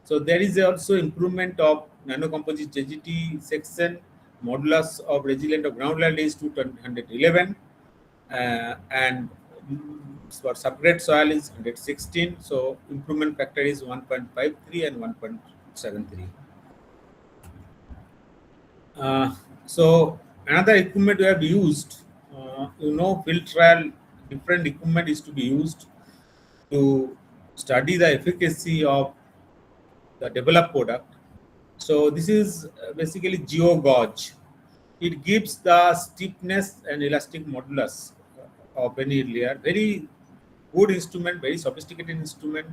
So there is also improvement of nanocomposite JGT section, modulus of resilient of ground layer is 211, and for subgrade soil is 116. So improvement factor is 1.53 and 1.73. So another equipment we have used, field trial, different equipment is to be used to study the efficacy of the developed product. So this is basically GeoGauge. It gives the stiffness and elastic modulus of any layer. Very good instrument, very sophisticated instrument,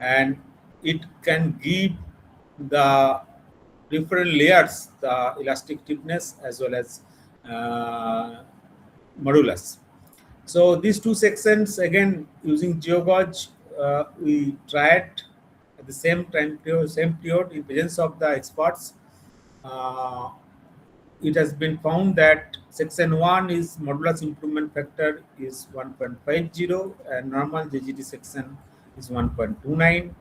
and it can give the different layers, the elastic stiffness as well as modulus. So these two sections, again using GeoGauge, we tried at the same period in presence of the experts. It has been found that section 1 is modulus improvement factor is 1.50, and normal JGT section is 1.29,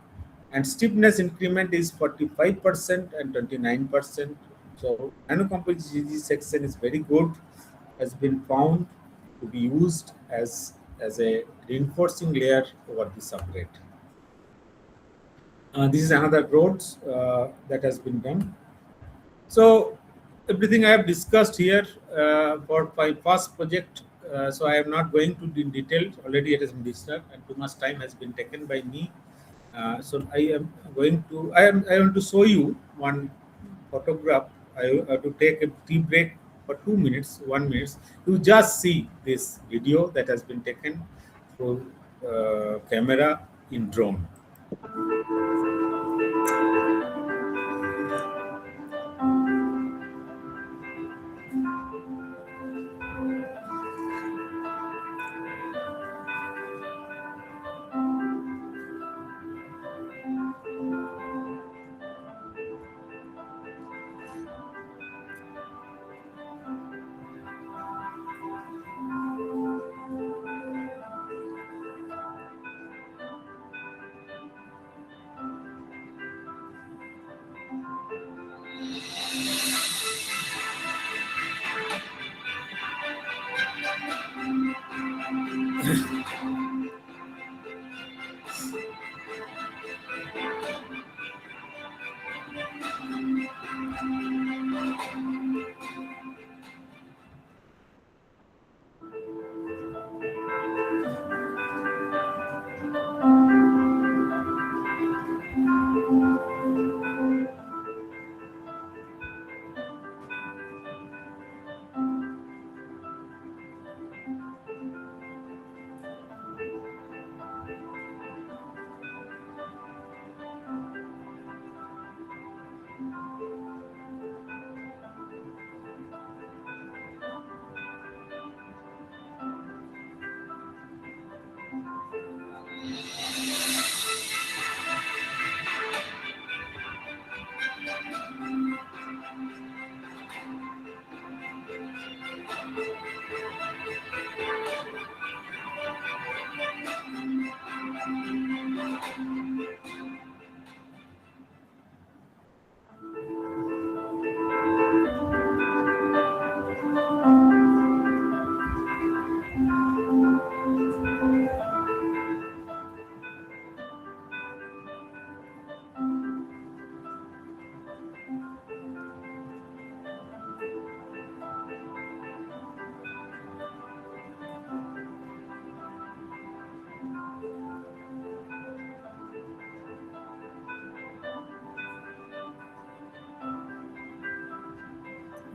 and stiffness increment is 45% and 29%. So nanocomposite GG section is very good, has been found to be used as a reinforcing layer over the subgrade. This is another road that has been done. So everything I have discussed here for my first project. So I am not going to in detail. Already it has been discussed, and too much time has been taken by me. So I want to show you one photograph. I have to take a tea break for 2 minutes, 1 minute. You just see this video that has been taken through camera in drone.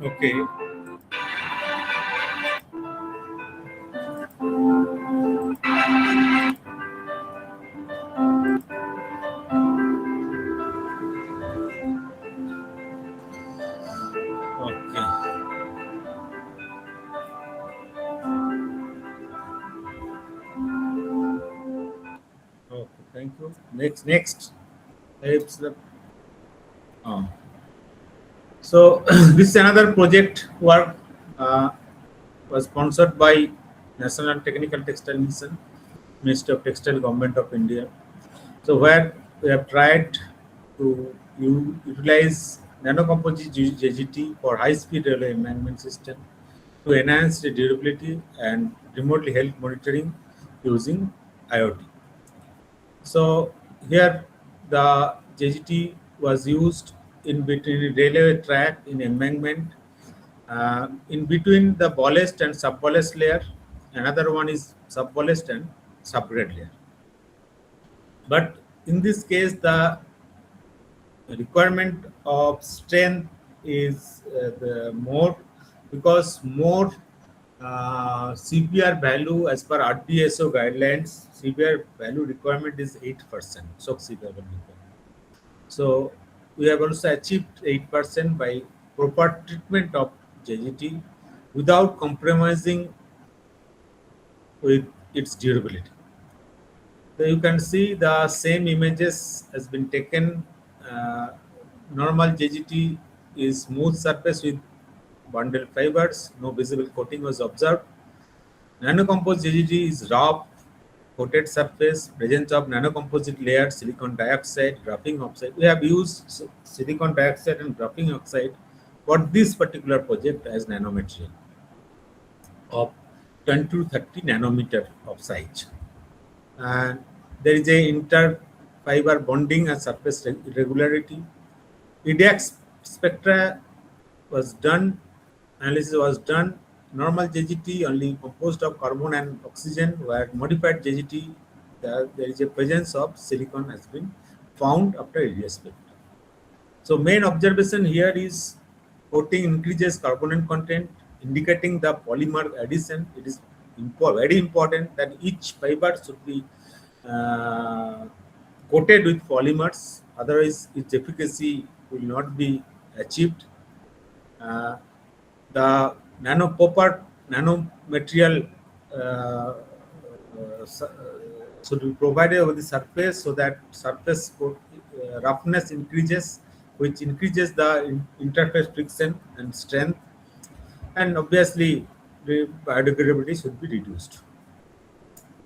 Okay. Okay. Okay. Thank you. Next. It's the. So this is another project work was sponsored by National Technical Textile Mission, Ministry of Textile, Government of India. So where we have tried to utilize nanocomposite JGT for high-speed railway embankment system to enhance the durability and remotely health monitoring using IoT. So here the JGT was used in between railway track in embankment, in between the ballast and sub-ballast layer. Another one is sub-ballast and subgrade layer. But in this case, the requirement of strength is the more, because more CPR value as per RDSO guidelines, CPR value requirement is 8%. So CPR value requirement. So we have also achieved 8% by proper treatment of JGT without compromising with its durability. So you can see the same images has been taken. Normal JGT is smooth surface with bundled fibers. No visible coating was observed. Nanocomposite JGT is rough coated surface, presence of nanocomposite layer, silicon dioxide, graphene oxide. We have used silicon dioxide and graphene oxide for this particular project as nanomaterial of 20 to 30 nanometer of size. And there is a inter-fiber bonding and surface irregularity. EDX spectra was done, analysis was done. Normal JGT only composed of carbon and oxygen, where modified JGT, there is a presence of silicon has been found after EDX spectra. So main observation here is coating increases carbonate content, indicating the polymer addition. It is very important that each fiber should be coated with polymers, otherwise its efficacy will not be achieved. The nanomaterial should be provided over the surface so that surface roughness increases, which increases the interface friction and strength, and obviously the biodegradability should be reduced.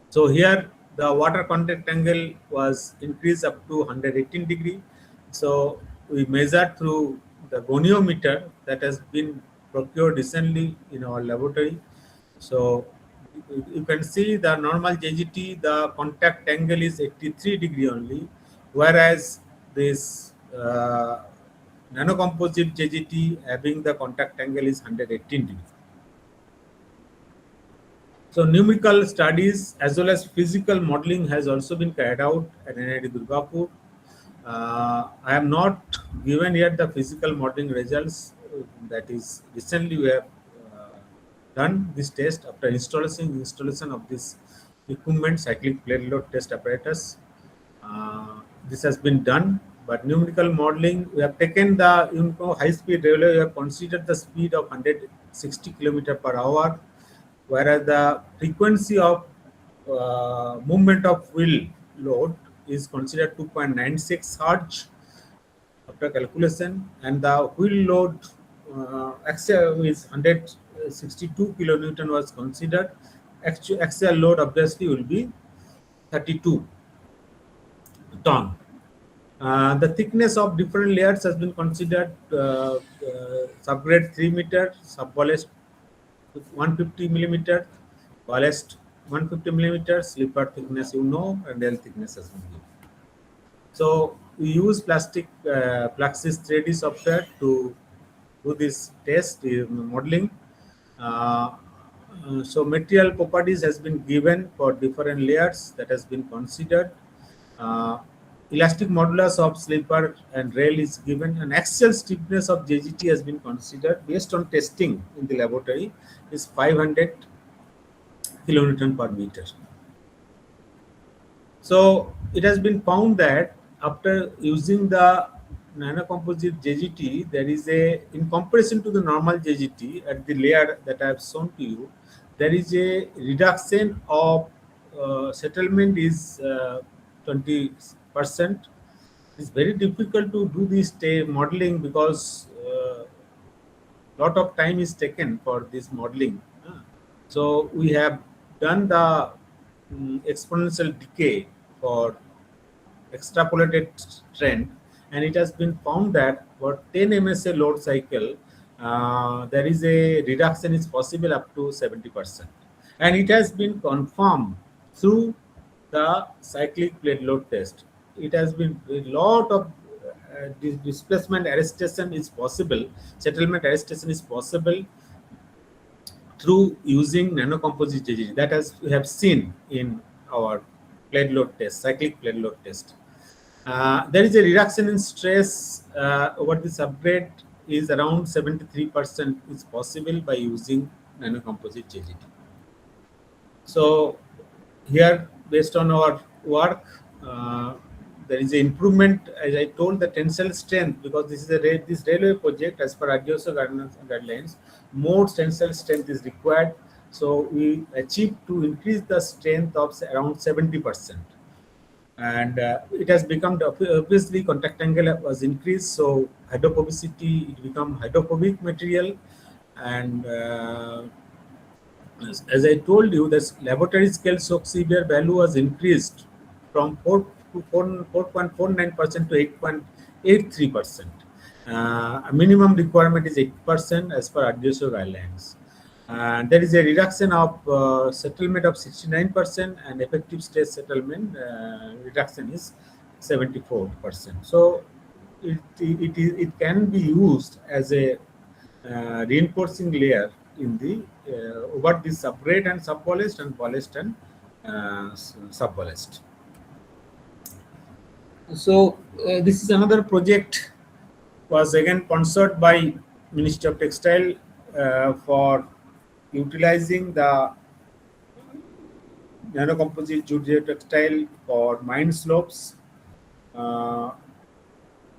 So here the water contact angle was increased up to 118 degree. So we measured through the goniometer that has been procured recently in our laboratory. So you can see the normal JGT, the contact angle is 83 degree only, whereas this nanocomposite JGT having the contact angle is 118 degree. So numerical studies as well as physical modeling has also been carried out at NIT Durgapur. I have not given yet the physical modeling results. That is, recently we have done this test after installation of this equipment, cyclic plate load test apparatus. This has been done, but numerical modeling, we have taken the high-speed railway, we have considered the speed of 160 km per hour, whereas the frequency of movement of wheel load is considered 2.96 Hz after calculation, and the wheel load axial is 162 kilonewton was considered. Axial load obviously will be 32 ton. The thickness of different layers has been considered. Subgrade 3 meter, subballast 150 millimeter, ballast 150 millimeters, slipper thickness and rail thickness has been given. So we use plastic Fluxys 3D software to do this test modeling. So material properties has been given for different layers that has been considered. Elastic modulus of slipper and rail is given, and axial stiffness of JGT has been considered based on testing in the laboratory is 500 kilonewton per meter. So it has been found that after using the nanocomposite JGT, there is in comparison to the normal JGT at the layer that I have shown to you, there is a reduction of settlement is 20%. It's very difficult to do this modeling because lot of time is taken for this modeling. So we have done the exponential decay for extrapolated trend, and it has been found that for 10 MSA load cycle, there is a reduction is possible up to 70%, and it has been confirmed through the cyclic plate load test. It has been a lot of displacement arrestation is possible, settlement arrestation is possible through using nanocomposite JGT. That as we have seen in our plate load test, cyclic plate load test. There is a reduction in stress over the subgrade is around 73% is possible by using nanocomposite JGT. So here, based on our work, there is an improvement, as I told, the tensile strength, because this is this railway project as per IDSO guidelines, more tensile strength is required. So we achieved to increase the strength of around 70%. And it has become, obviously, contact angle was increased, so hydrophobicity, it become hydrophobic material, and as I told you, the laboratory scale shock severe value was increased from 4 to 4.49% to 8.83%. A minimum requirement is 8% as per RDSO guidelines. And there is a reduction of settlement of 69% and effective stage settlement reduction is 74%. So it can be used as a reinforcing layer in the over the subgrade and subpolished and polished and subpolished. So this is another project was again sponsored by Ministry of Textile for utilizing the nanocomposite jute textile for mine slopes.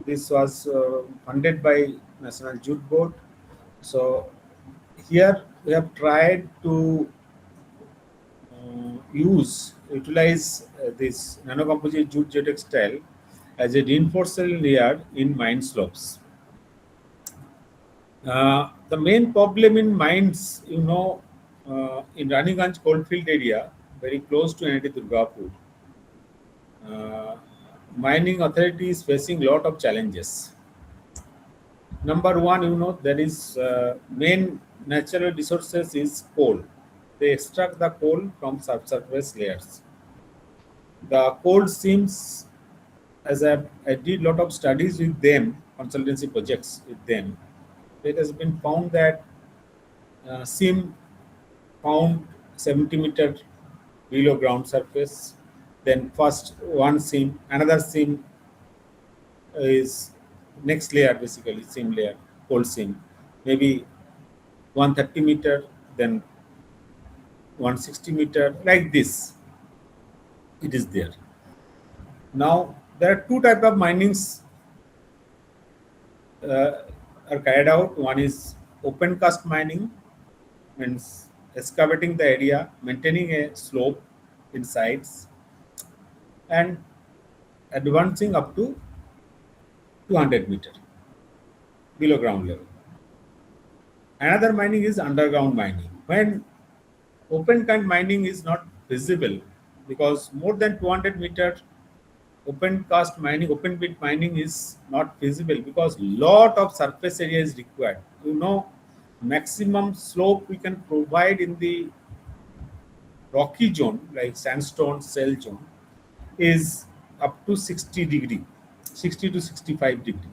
This was funded by National Jute Board. So here we have tried to utilize this nanocomposite jute geotextile as a reinforcing layer in mine slopes. The main problem in mines, in Raniganj coalfield area, very close to NIT Durgapur, mining authority is facing a lot of challenges. Number one, there is main natural resources is coal. They extract the coal from subsurface layers. The coal seams, as I did a lot of studies with them, consultancy projects with them, it has been found that seam found 70 meter below ground surface. Then first one seam, another seam is next layer, basically seam layer, coal seam, maybe 130 meter, then 160 meter, like this. It is there. Now there are two type of minings are carried out. One is open cast mining, means excavating the area, maintaining a slope in sides, and advancing up to 200 meter below ground level. Another mining is underground mining. When open cut mining is not feasible because more than 200 meter open cast mining, open pit mining is not feasible because lot of surface area is required. Maximum slope we can provide in the rocky zone like sandstone shell zone is up to 60 degree, 60 to 65 degree,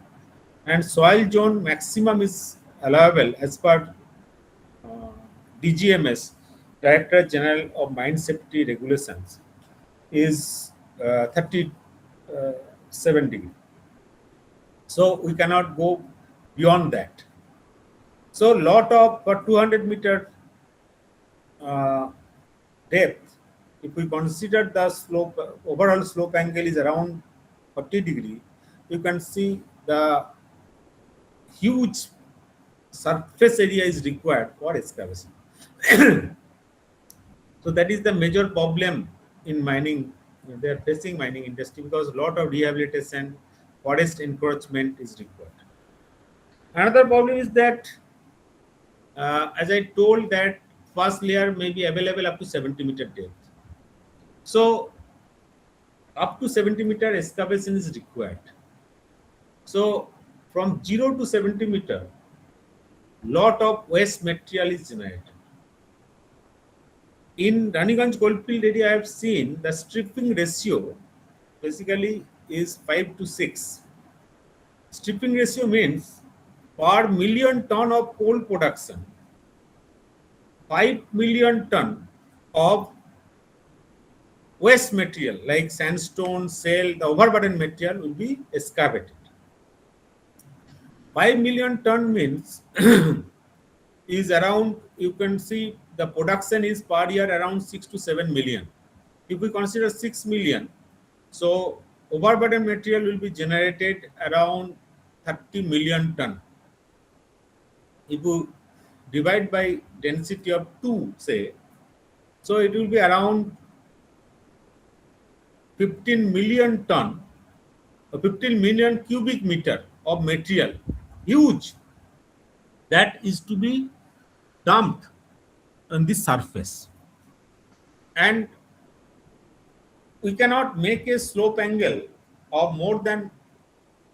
and soil zone maximum is allowable as per DGMS, Director General of Mine Safety Regulations, is 37 degree. So we cannot go beyond that. So lot of 200 meter depth, if we consider the slope, overall slope angle is around 40 degree, you can see the huge surface area is required for excavation. So that is the major problem in mining. They are facing mining industry because a lot of rehabilitation, forest encroachment is required. Another problem is that, as I told, that first layer may be available up to 70 meter depth. So up to 70 meter excavation is required. So from 0 to 70 meter, lot of waste material is generated. In Raniganj coalfield area, I have seen the stripping ratio basically is 5 to 6. Stripping ratio means per million ton of coal production, 5 million ton of waste material like sandstone, shell, the overburden material will be excavated. 5 million ton means is around, you can see the production is per year around 6 to 7 million. If we consider 6 million, so overburden material will be generated around 30 million ton. If you divide by density of 2, say, so it will be around 15 million ton, 15 million cubic meter of material, huge, that is to be dumped on this surface, and we cannot make a slope angle of more than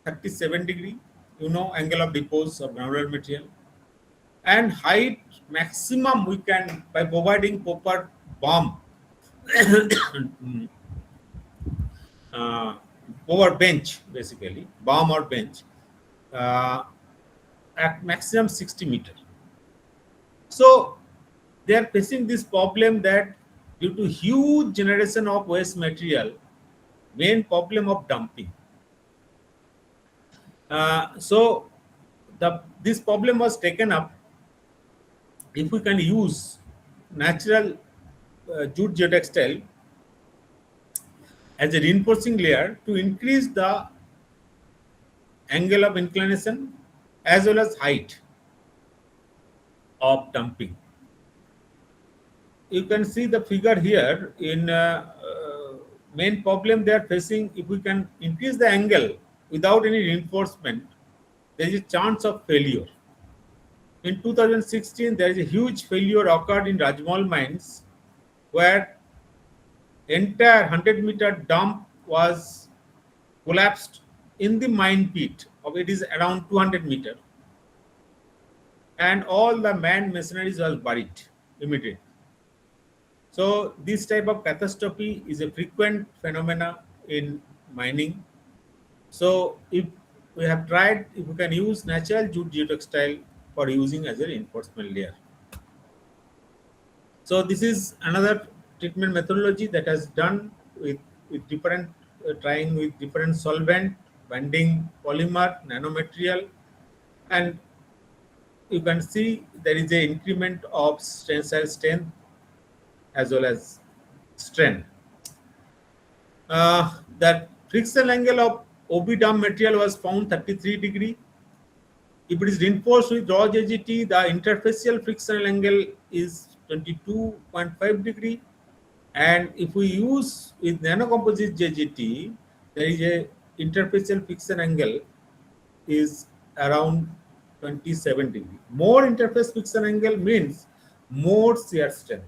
37 degree, angle of repose of granular material, and height maximum we can by providing proper bomb uh, over bench, basically bomb or bench, uh, at maximum 60 meter. So they are facing this problem that due to huge generation of waste material, main problem of dumping. So this problem was taken up if we can use natural jute geotextile as a reinforcing layer to increase the angle of inclination as well as height of dumping. You can see the figure here in main problem they are facing. If we can increase the angle without any reinforcement, there is a chance of failure. In 2016, there is a huge failure occurred in Rajmahal mines where entire 100-meter dump was collapsed in the mine pit of it is around 200 meter, and all the man machineries was buried immediately. So this type of catastrophe is a frequent phenomena in mining. So if we have tried, if we can use natural jute geotextile for using as a reinforcement layer. So this is another treatment methodology that has done with different trying with different solvent, binding polymer, nanomaterial, and you can see there is a increment of tensile strength as well as strength. That friction angle of OB dump material was found 33 degree. If it is reinforced with raw JGT, the interfacial frictional angle is 22.5 degree. And if we use with nanocomposite JGT, there is a interfacial friction angle is around 27 degree. More interface friction angle means more shear strength.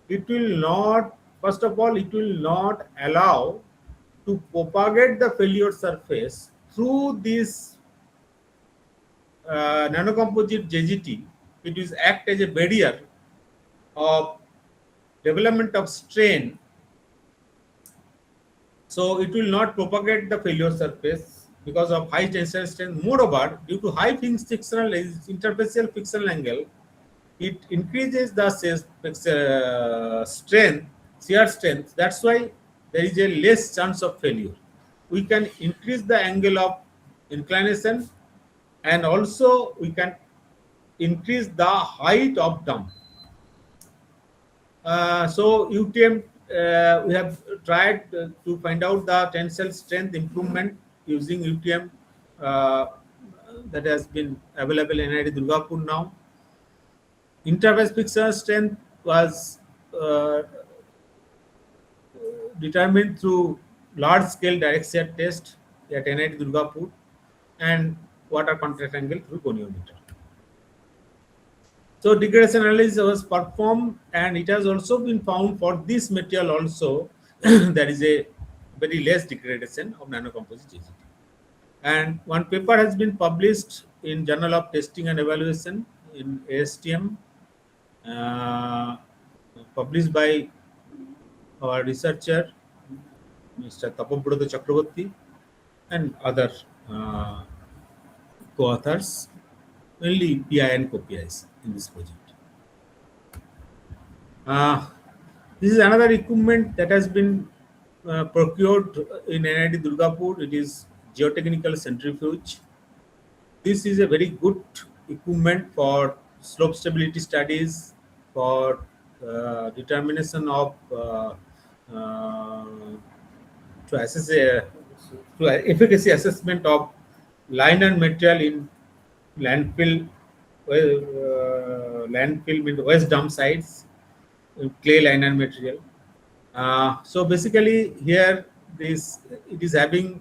It will not, first of all, it will not allow to propagate the failure surface through this nanocomposite JGT. It will act as a barrier of development of strain. So it will not propagate the failure surface because of high tensile strength. Moreover, due to high frictional interfacial frictional angle, it increases the strength, shear strength. That's why there is a less chance of failure. We can increase the angle of inclination, and also we can increase the height of dump. So UTM, we have tried to find out the tensile strength improvement using UTM that has been available in NIT Durgapur now. Interface frictional strength was determined through large-scale direct shear test at NIT Durgapur and water contact angle through goniometer. So degradation analysis was performed, and it has also been found for this material also there is a very less degradation of nanocomposite JGT. And one paper has been published in Journal of Testing and Evaluation in ASTM, published by our researcher, Mr. Tapobrata Chakraborty, and other co-authors, mainly PI and co-PIs in this project. This is another equipment that has been procured in NIT Durgapur. It is geotechnical centrifuge. This is a very good equipment for slope stability studies, for determination of to assess to efficacy assessment of liner material in landfill. Landfill means waste dump sites, clay liner material. So basically here it is having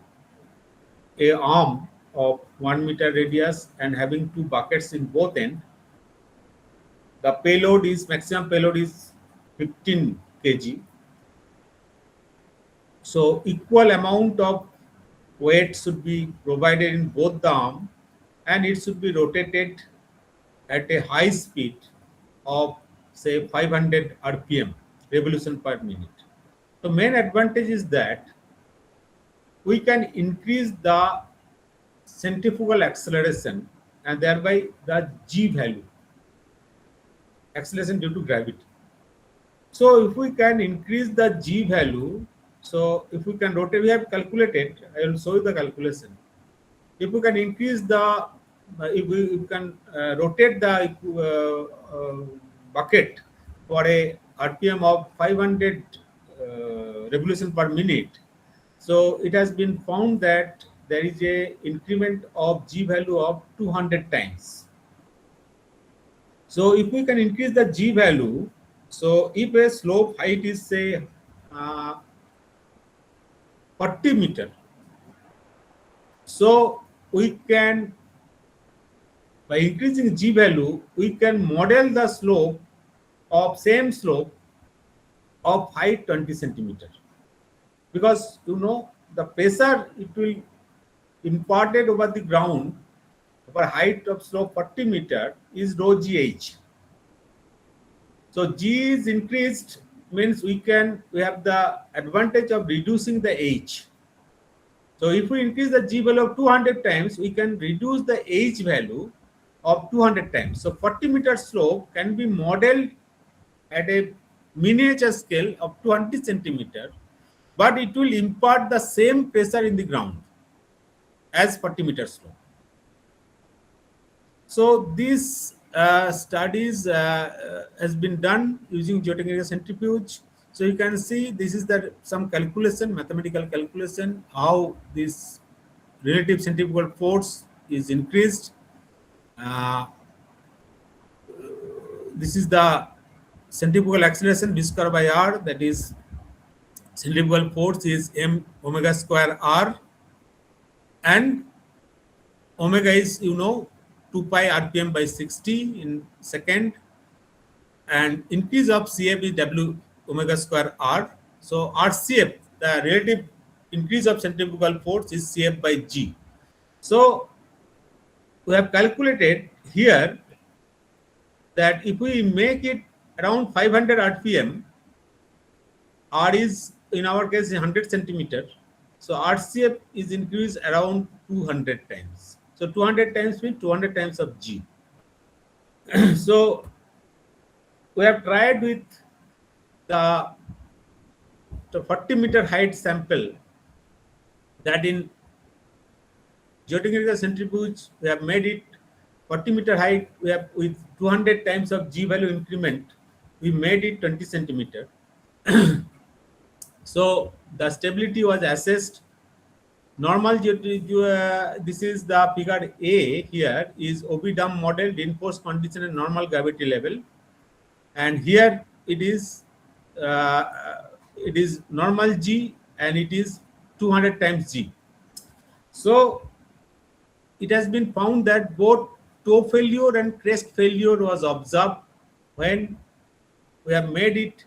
a arm of 1 meter radius and having two buckets in both ends. The payload is maximum payload is 15 kg. So equal amount of weight should be provided in both the arm, and it should be rotated at a high speed of say 500 rpm revolution per minute. The main advantage is that we can increase the centrifugal acceleration and thereby the g value, acceleration due to gravity. So if we can increase the g value, so if we can rotate, we have calculated, I will show you the calculation. If we can increase the, if we can rotate the bucket for a RPM of 500 revolution per minute, so it has been found that there is a increment of g value of 200 times. So if we can increase the g value, so if a slope height is say 40 meter, so we can, by increasing g value, we can model the slope of same slope of height 20 centimeter, because you know the pressure it will imparted over the ground for height of slope 40 meter is rho gh. So g is increased means we have the advantage of reducing the h. So if we increase the g value of 200 times, we can reduce the h value of 200 times. So 40 meter slope can be modeled at a miniature scale of 20 centimeter, but it will impart the same pressure in the ground as 40 meter slope. So this studies has been done using geotechnical centrifuge. So you can see this is some calculation, mathematical calculation, how this relative centrifugal force is increased. This is the centrifugal acceleration v square by r, that is centrifugal force is m omega square r, and omega is 2 pi rpm by 60 in second, and increase of cf is w omega square r. So rcf, the relative increase of centrifugal force, is cf by g. So we have calculated here that if we make it around 500 rpm, r is in our case 100 centimeter, so rcf is increased around 200 times. So 200 times means 200 times of g. So we have tried with the 40 meter height sample, that in geotechnical centrifuge we have made it 40 meter height, we have with 200 times of g value increment, we made it 20 centimeter. So the stability was assessed. Normal, this is the figure A here, is OB dam model, reinforced condition and normal gravity level. And here it is normal G and it is 200 times G. So it has been found that both toe failure and crest failure was observed when we have made it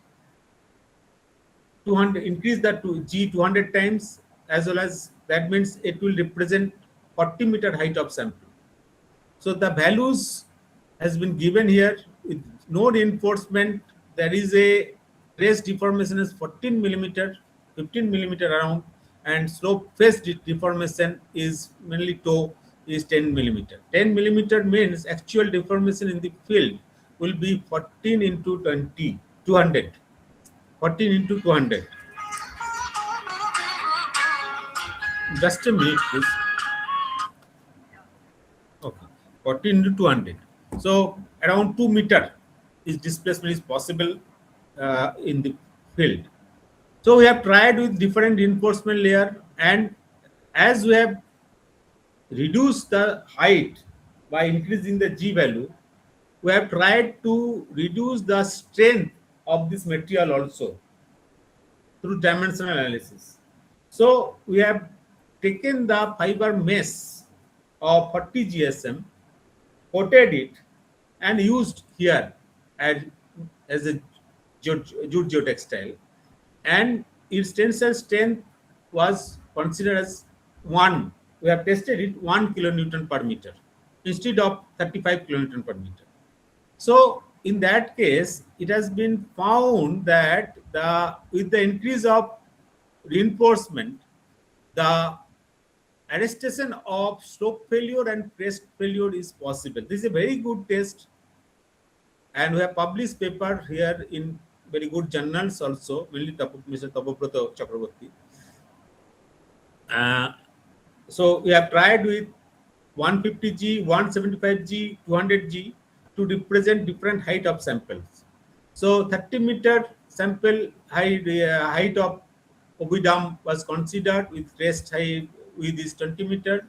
200, increase that to G 200 times, as well as that means it will represent 40 meter height of sample. So the values has been given here with no reinforcement. There is a crest deformation is 14 millimeter, 15 millimeter around, and slope face deformation is mainly toe is 10 millimeter. 10 millimeter means actual deformation in the field will be 14 into 20, 200. 14 into 200. Just a minute, please. Okay, 14 into 200. So around 2 meter is displacement is possible in the field. So we have tried with different reinforcement layer, and as we have reduced the height by increasing the G value, we have tried to reduce the strength of this material also through dimensional analysis. So we have taken the fiber mesh of 40 GSM, coated it, and used here as, as a jute geotextile, and its tensile strength was considered as 1. We have tested it 1 kilonewton per meter instead of 35 kilonewton per meter. So in that case, it has been found that with the increase of reinforcement, the arrestation of slope failure and crest failure is possible. This is a very good test, and we have published paper here in very good journals also, mainly Mr. Tapobrata Chakraborty. So we have tried with 150G, 175G, 200G to represent different height of samples. So 30-meter sample height of Obidam was considered with rest height with this 20-meter,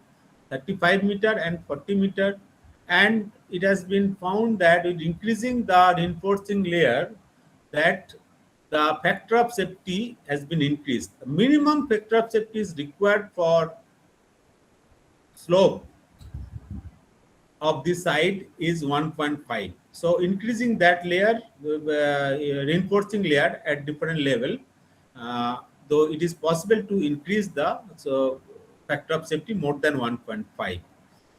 35-meter and 40-meter, and it has been found that with increasing the reinforcing layer, that the factor of safety has been increased. The minimum factor of safety is required for slope of this side is 1.5. So increasing that layer, reinforcing layer at different level, though it is possible to increase the factor of safety more than 1.5.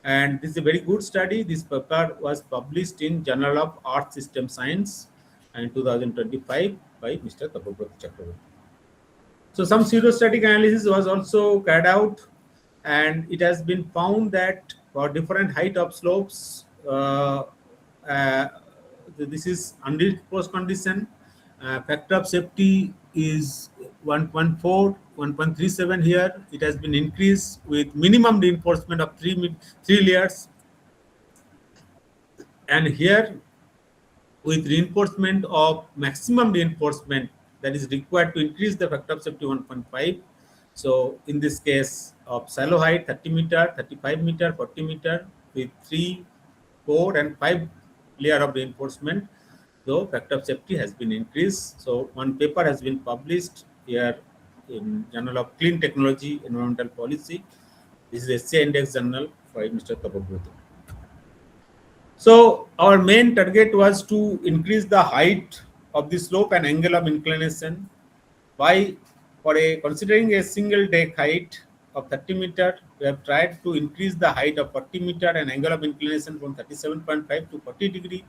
And this is a very good study. This paper was published in Journal of Earth System Science in 2025 by Mr. Tapobrata Chakraborty. So some pseudostatic analysis was also carried out, and it has been found that for different height of slopes, this is under post condition, factor of safety is 1.4, 1.37 here. It has been increased with minimum reinforcement of three layers, and here with reinforcement of maximum reinforcement that is required to increase the factor of safety 1.5. So in this case of shallow height 30 meter, 35 meter, 40 meter with 3, 4 and 5 layer of reinforcement, though factor of safety has been increased. So one paper has been published here in Journal of Clean Technology Environmental Policy. This is SC Index journal by Mr. Tapobrata. So our main target was to increase the height of the slope and angle of inclination by considering a single deck height of 30 meter. We have tried to increase the height of 40 meter and angle of inclination from 37.5 to 40 degree.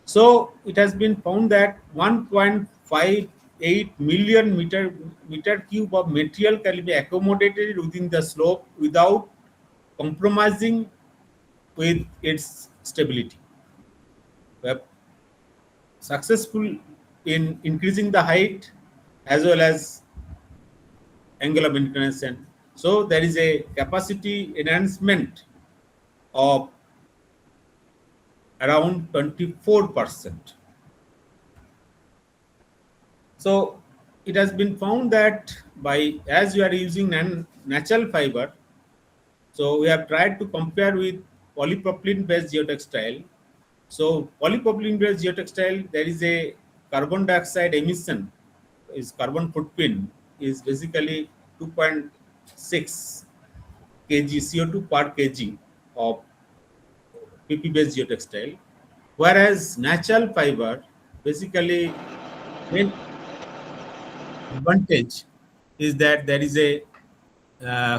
So it has been found that 1.58 million meter cube of material can be accommodated within the slope without compromising with its stability. We are successful in increasing the height as well as angle of inclination. So there is a capacity enhancement of around 24%. So it has been found that as you are using natural fiber, so we have tried to compare with polypropylene based geotextile. So polypropylene based geotextile, there is a carbon dioxide emission, is carbon footprint is basically 2.6 kg CO2 per kg of PP based geotextile, whereas natural fiber basically main advantage is that there is a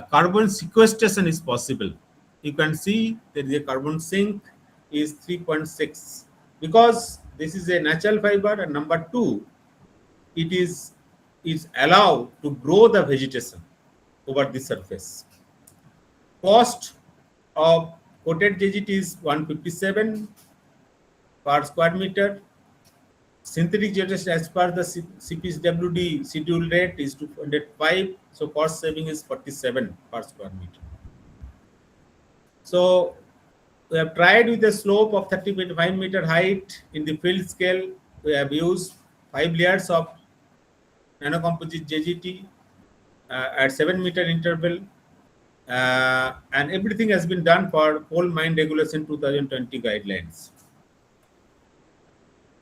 carbon sequestration is possible. You can see there is a carbon sink is 3.6 because this is a natural fiber, and number two, it is allowed to grow the vegetation over the surface. Cost of coated JGT is 157 per square meter. Synthetic geotextile as per the CPWD schedule rate is 205, so cost saving is 47 per square meter. So we have tried with a slope of 35 meter height. In the field scale, we have used 5 layers of nanocomposite JGT at 7 meter interval, and everything has been done for coal mine regulation 2020 guidelines.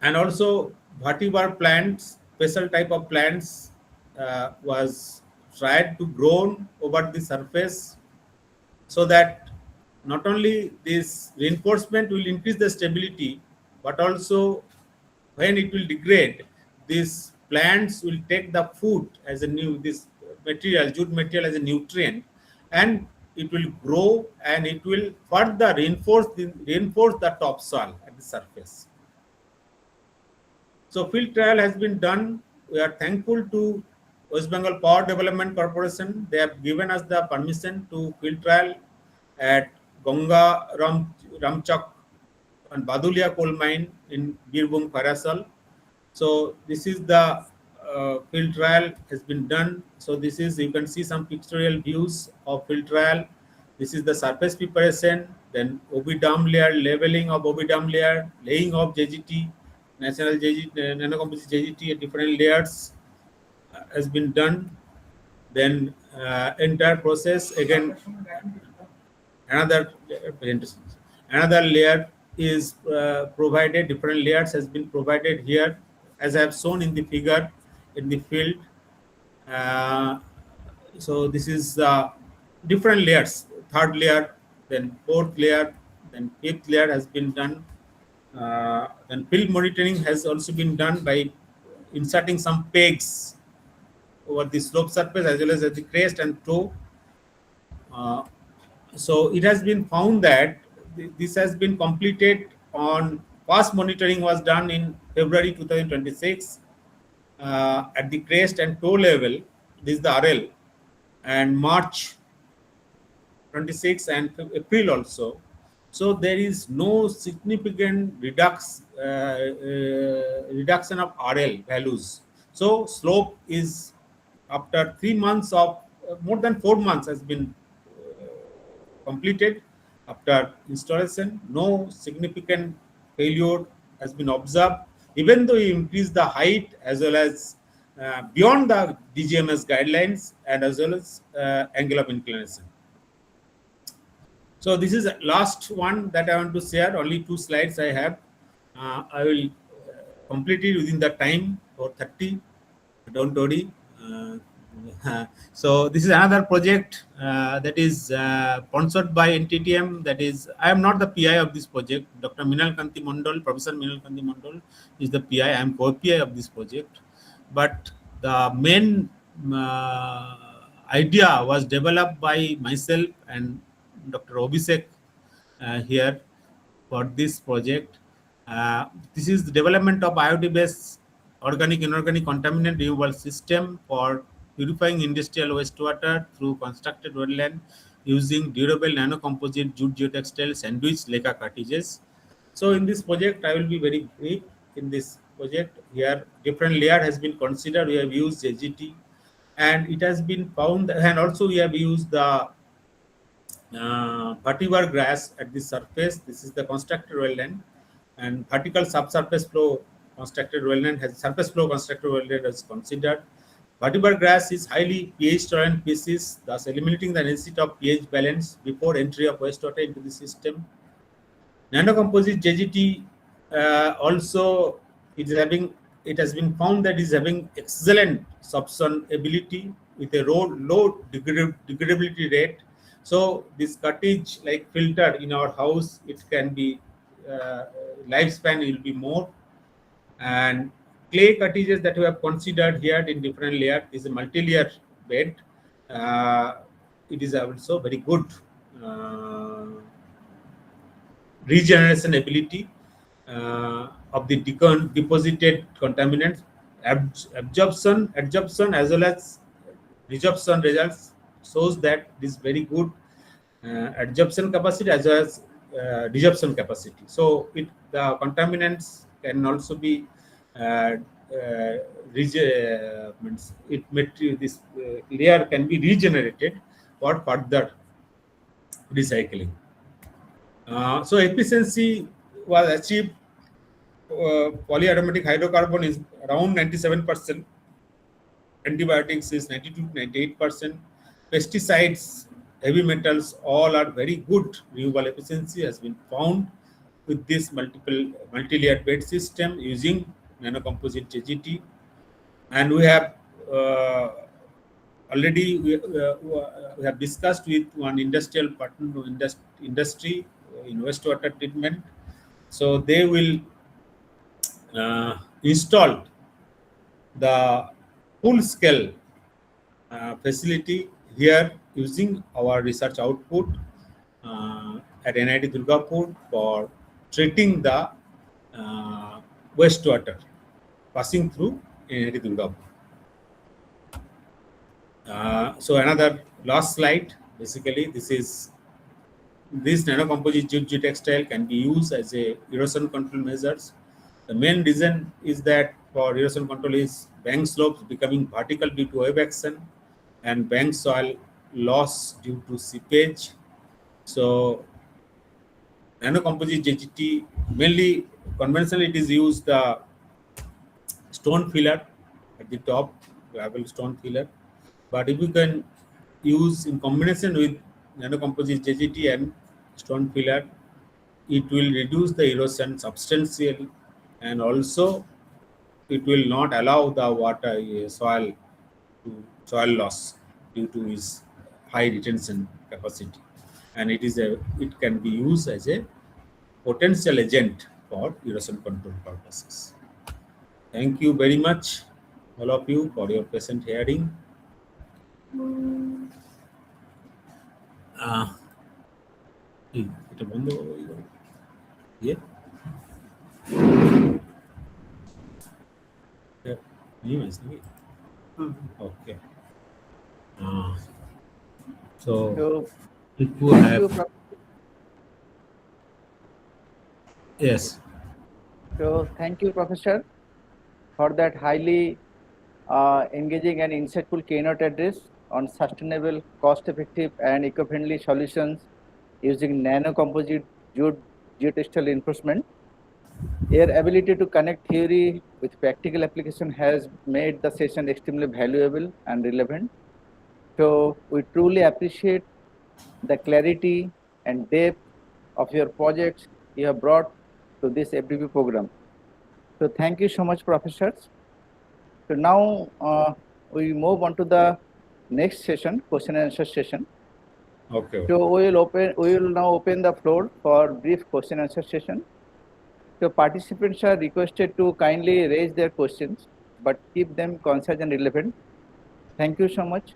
And also vertibar plants, special type of plants was tried to grow over the surface, so that not only this reinforcement will increase the stability, but also when it will degrade, these plants will take the food as a new this material, jute material as a nutrient, and it will grow and it will further reinforce the topsoil at the surface. So field trial has been done. We are thankful to West Bengal Power Development Corporation. They have given us the permission to field trial at Ganga Ramchak and Badulia coal mine in Birbhum, Karasal. So this is the field trial has been done. So this is, you can see some pictorial views of field trial. This is the surface preparation, then OB dam layer, leveling of OB dam layer, laying of JGT, national JGT, nanocomposite JGT at different layers has been done. Then entire process again, another presentation. Another layer is provided, different layers has been provided here as I have shown in the figure in the field. So this is different layers, third layer, then fourth layer, then fifth layer has been done. Then field monitoring has also been done by inserting some pegs over the slope surface as well as at the crest and toe. So it has been found that this has been completed on first monitoring was done in February 2026 at the crest and toe level. This is the RL, and March 26 and April also. So there is no significant reduction of RL values. So slope is after 3 months of more than 4 months has been completed after installation. No significant failure has been observed, even though you increase the height as well as beyond the DGMS guidelines and as well as angle of inclination. So this is the last one that I want to share. Only 2 slides I have. I will complete it within the time for 30. Don't worry. So this is another project that is sponsored by NTTM. That is, I am not the PI of this project. Dr. Minal Kanti Mondal, Professor Minal Kanti Mondal is the PI. I am co-PI of this project. But the main idea was developed by myself and Dr. Obisek here for this project. This is the development of IoT-based organic inorganic contaminant removal system for purifying industrial wastewater through constructed wetland using durable nanocomposite jute geotextile sandwich lacquer cartridges. So in this project, I will be very brief. In this project here, different layer has been considered. We have used JGT, and it has been found, and also we have used the vetiver grass at the surface. This is the constructed wetland, and vertical subsurface flow constructed wetland has surface flow constructed wetland is considered. Vetiver grass is highly pH tolerant species, thus eliminating the necessity of pH balance before entry of wastewater into the system. Nanocomposite JGT also it has been found that is having excellent sorption ability with a low degradability rate. So this cartridge like filter in our house, it can be lifespan will be more. And clay cartridges that we have considered here in different layers is a multi-layer bed. It is also very good regeneration ability of the deposited contaminants, absorption as well as resorption results shows that it is very good adsorption capacity as well as resorption capacity. So the contaminants can also be this layer can be regenerated for further recycling. So efficiency was achieved. Polyaromatic hydrocarbon is around 97%. Antibiotics is 92 to 98%. Pesticides, heavy metals, all are very good renewable efficiency has been found with this multi-layered bed system using nanocomposite JGT. And we have already we have discussed with one industrial partner industry in wastewater treatment. So they will installed the full scale facility here using our research output at NIT Durgapur for treating the wastewater passing through NIT Durgapur. So another last slide. Basically, this nanocomposite jute textile can be used as a erosion control measures. The main reason is that for erosion control is bank slopes becoming vertical due to wave action and bank soil loss due to seepage. So nanocomposite JGT mainly conventionally it is used the stone filler at the top, gravel stone filler. But if you can use in combination with nanocomposite JGT and stone filler, it will reduce the erosion substantially, and also it will not allow the water soil loss due to its high retention capacity, and it can be used as a potential agent for erosion control purposes. Thank you very much, all of you, for your patient hearing. এটা বন্ধ করো ইয়ে news নাকি ওকে so if you have yes So thank you, Professor, for that highly engaging and insightful keynote address on sustainable, cost-effective, and eco-friendly solutions using nano-composite geotextile reinforcement. Your ability to connect theory with practical application has made the session extremely valuable and relevant. So we truly appreciate the clarity and depth of your projects you have brought to this FDP program. So thank you so much, professors. So now we move on to the next session, question and answer session. okay So we will now open the floor for brief question and answer session. So participants are requested to kindly raise their questions, but keep them concise and relevant. Thank you so much.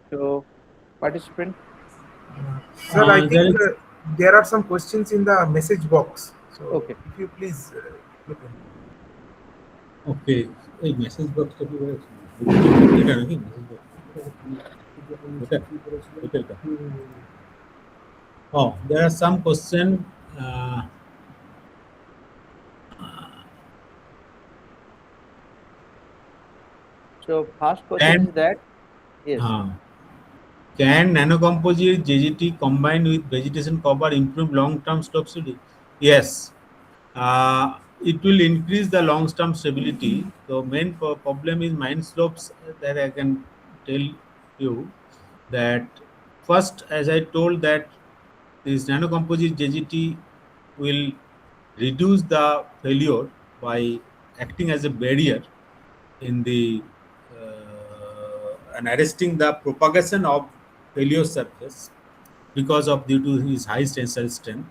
So participant. Sir, I there think there are some questions in the message box. So Okay. if you please look in. okay এই message বক্সটা কি বলে এটা নাকি message box এটা oh there are some question So first question And- is that yes. Can nanocomposite JGT combined with vegetation cover improve long-term slope stability? Yes. It will increase the long-term stability. The main problem is mine slopes that I can tell you that first, as I told that this nanocomposite JGT will reduce the failure by acting as a barrier in the and arresting the propagation of failure surface because of due to his high tensile strength,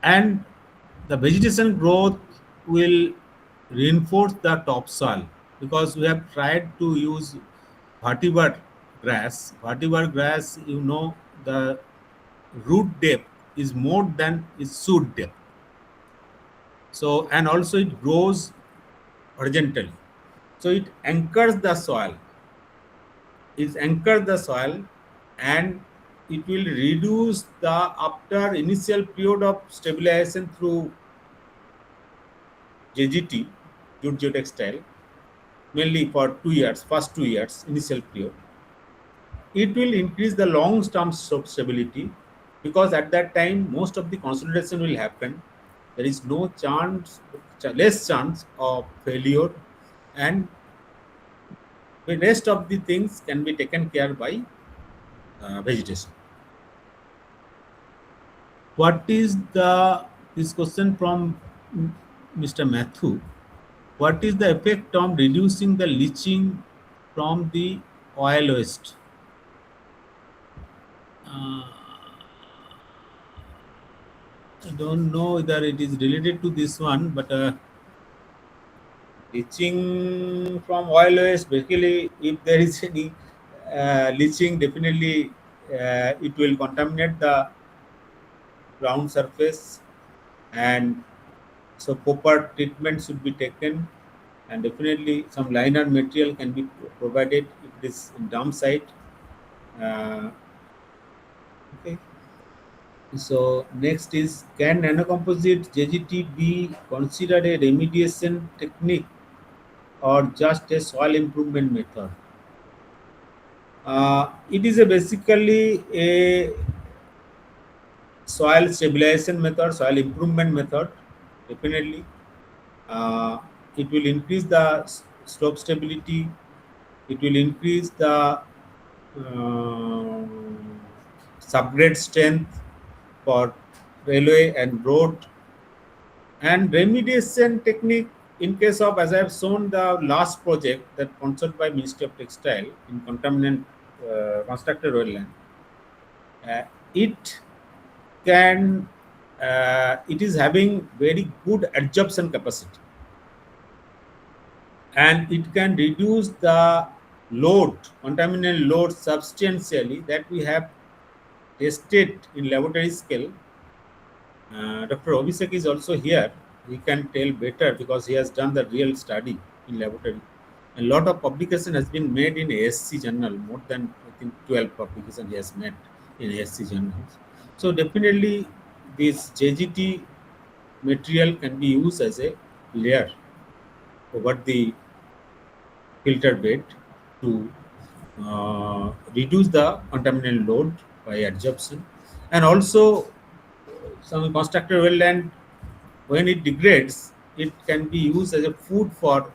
and the vegetation growth will reinforce the topsoil because we have tried to use vetiver grass. Vetiver grass, you know, the root depth is more than its shoot depth. So, and also it grows horizontally. So it anchors the soil. It anchors the soil, and it will reduce the after initial period of stabilization through JGT, jute geotextile, mainly for 2 years, first 2 years, initial period. It will increase the long-term stability because at that time most of the consolidation will happen. There is no chance, less chance of failure, and the rest of the things can be taken care by vegetation. What is this question from Mr. Matthew? What is the effect on reducing the leaching from the oil waste? I don't know whether it is related to this one, but Leaching from oil waste, basically, if there is any leaching, definitely it will contaminate the ground surface, and so proper treatment should be taken, and definitely some liner material can be provided if it is in dump site. Okay. So next is, can nanocomposite JGT be considered a remediation technique or just a soil improvement method? It is basically a soil stabilization method, soil improvement method. Definitely, it will increase the slope stability. It will increase the subgrade strength for railway and road. And remediation technique, in case of, as I have shown the last project that sponsored by Ministry of Textile in contaminant constructed wetland, it can it is having very good adsorption capacity, and it can reduce the load, contaminant load substantially, that we have tested in laboratory scale. Dr. Abhishek is also here. He can tell better because he has done the real study in laboratory. A lot of publication has been made in ASC journal, more than I think 12 publications he has made in ASC journals. So definitely this JGT material can be used as a layer over the filter bed to reduce the contaminant load by adsorption, and also some constructed wetland, when it degrades, it can be used as a food for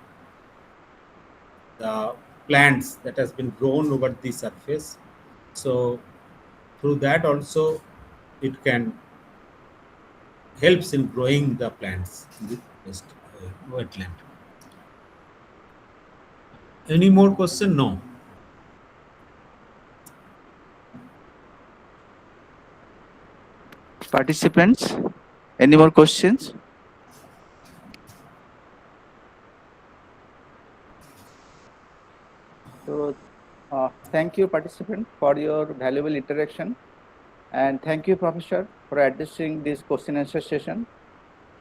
the plants that has been grown over the surface. So through that also it can helps in growing the plants in the wetland. Any more question? No. Participants, any more questions? So, thank you, participant, for your valuable interaction, and thank you, Professor, for addressing this question answer session.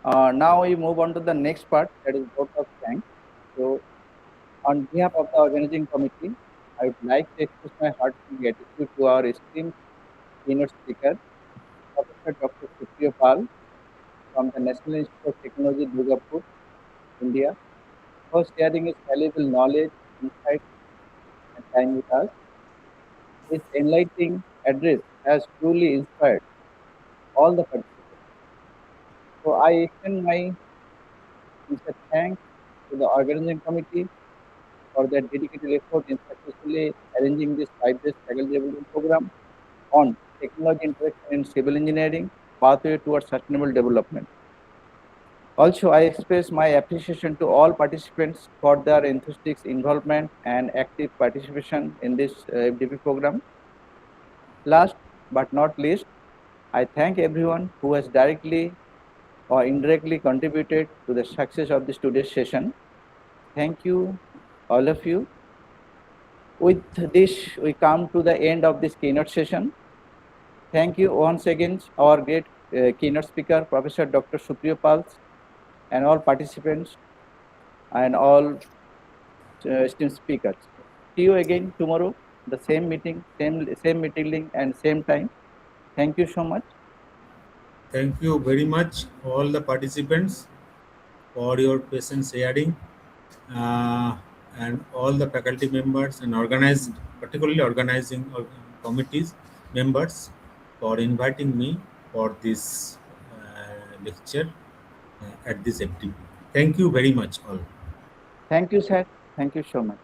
Now we move on to the next part, that is vote of thanks. So, on behalf of the organizing committee, I would like to express my heartfelt gratitude to our esteemed keynote speaker, Professor Dr. Supriya Pal from the National Institute of Technology, Durgapur, India, for sharing his valuable knowledge, insight, and time with us. His enlightening address has truly inspired all the participants. So I extend my sincere thanks to the organizing committee for their dedicated effort in successfully arranging this 5 days faculty development program on technology interaction in civil engineering, pathway towards sustainable development. Also, I express my appreciation to all participants for their enthusiastic involvement and active participation in this FDP program. Last but not least, I thank everyone who has directly or indirectly contributed to the success of this today's session. Thank you, all of you. With this, we come to the end of this keynote session. Thank you once again, our great keynote speaker, Professor Dr. Supriya Pal, and all participants and all esteemed speakers. See you again tomorrow, the same meeting, same meeting link and same time. Thank you so much. Thank you very much, all the participants, for your patience sharing, and all the faculty members and particularly organizing committees members, for inviting me for this lecture at this FDP. Thank you very much, all. Thank you, sir. Thank you so much.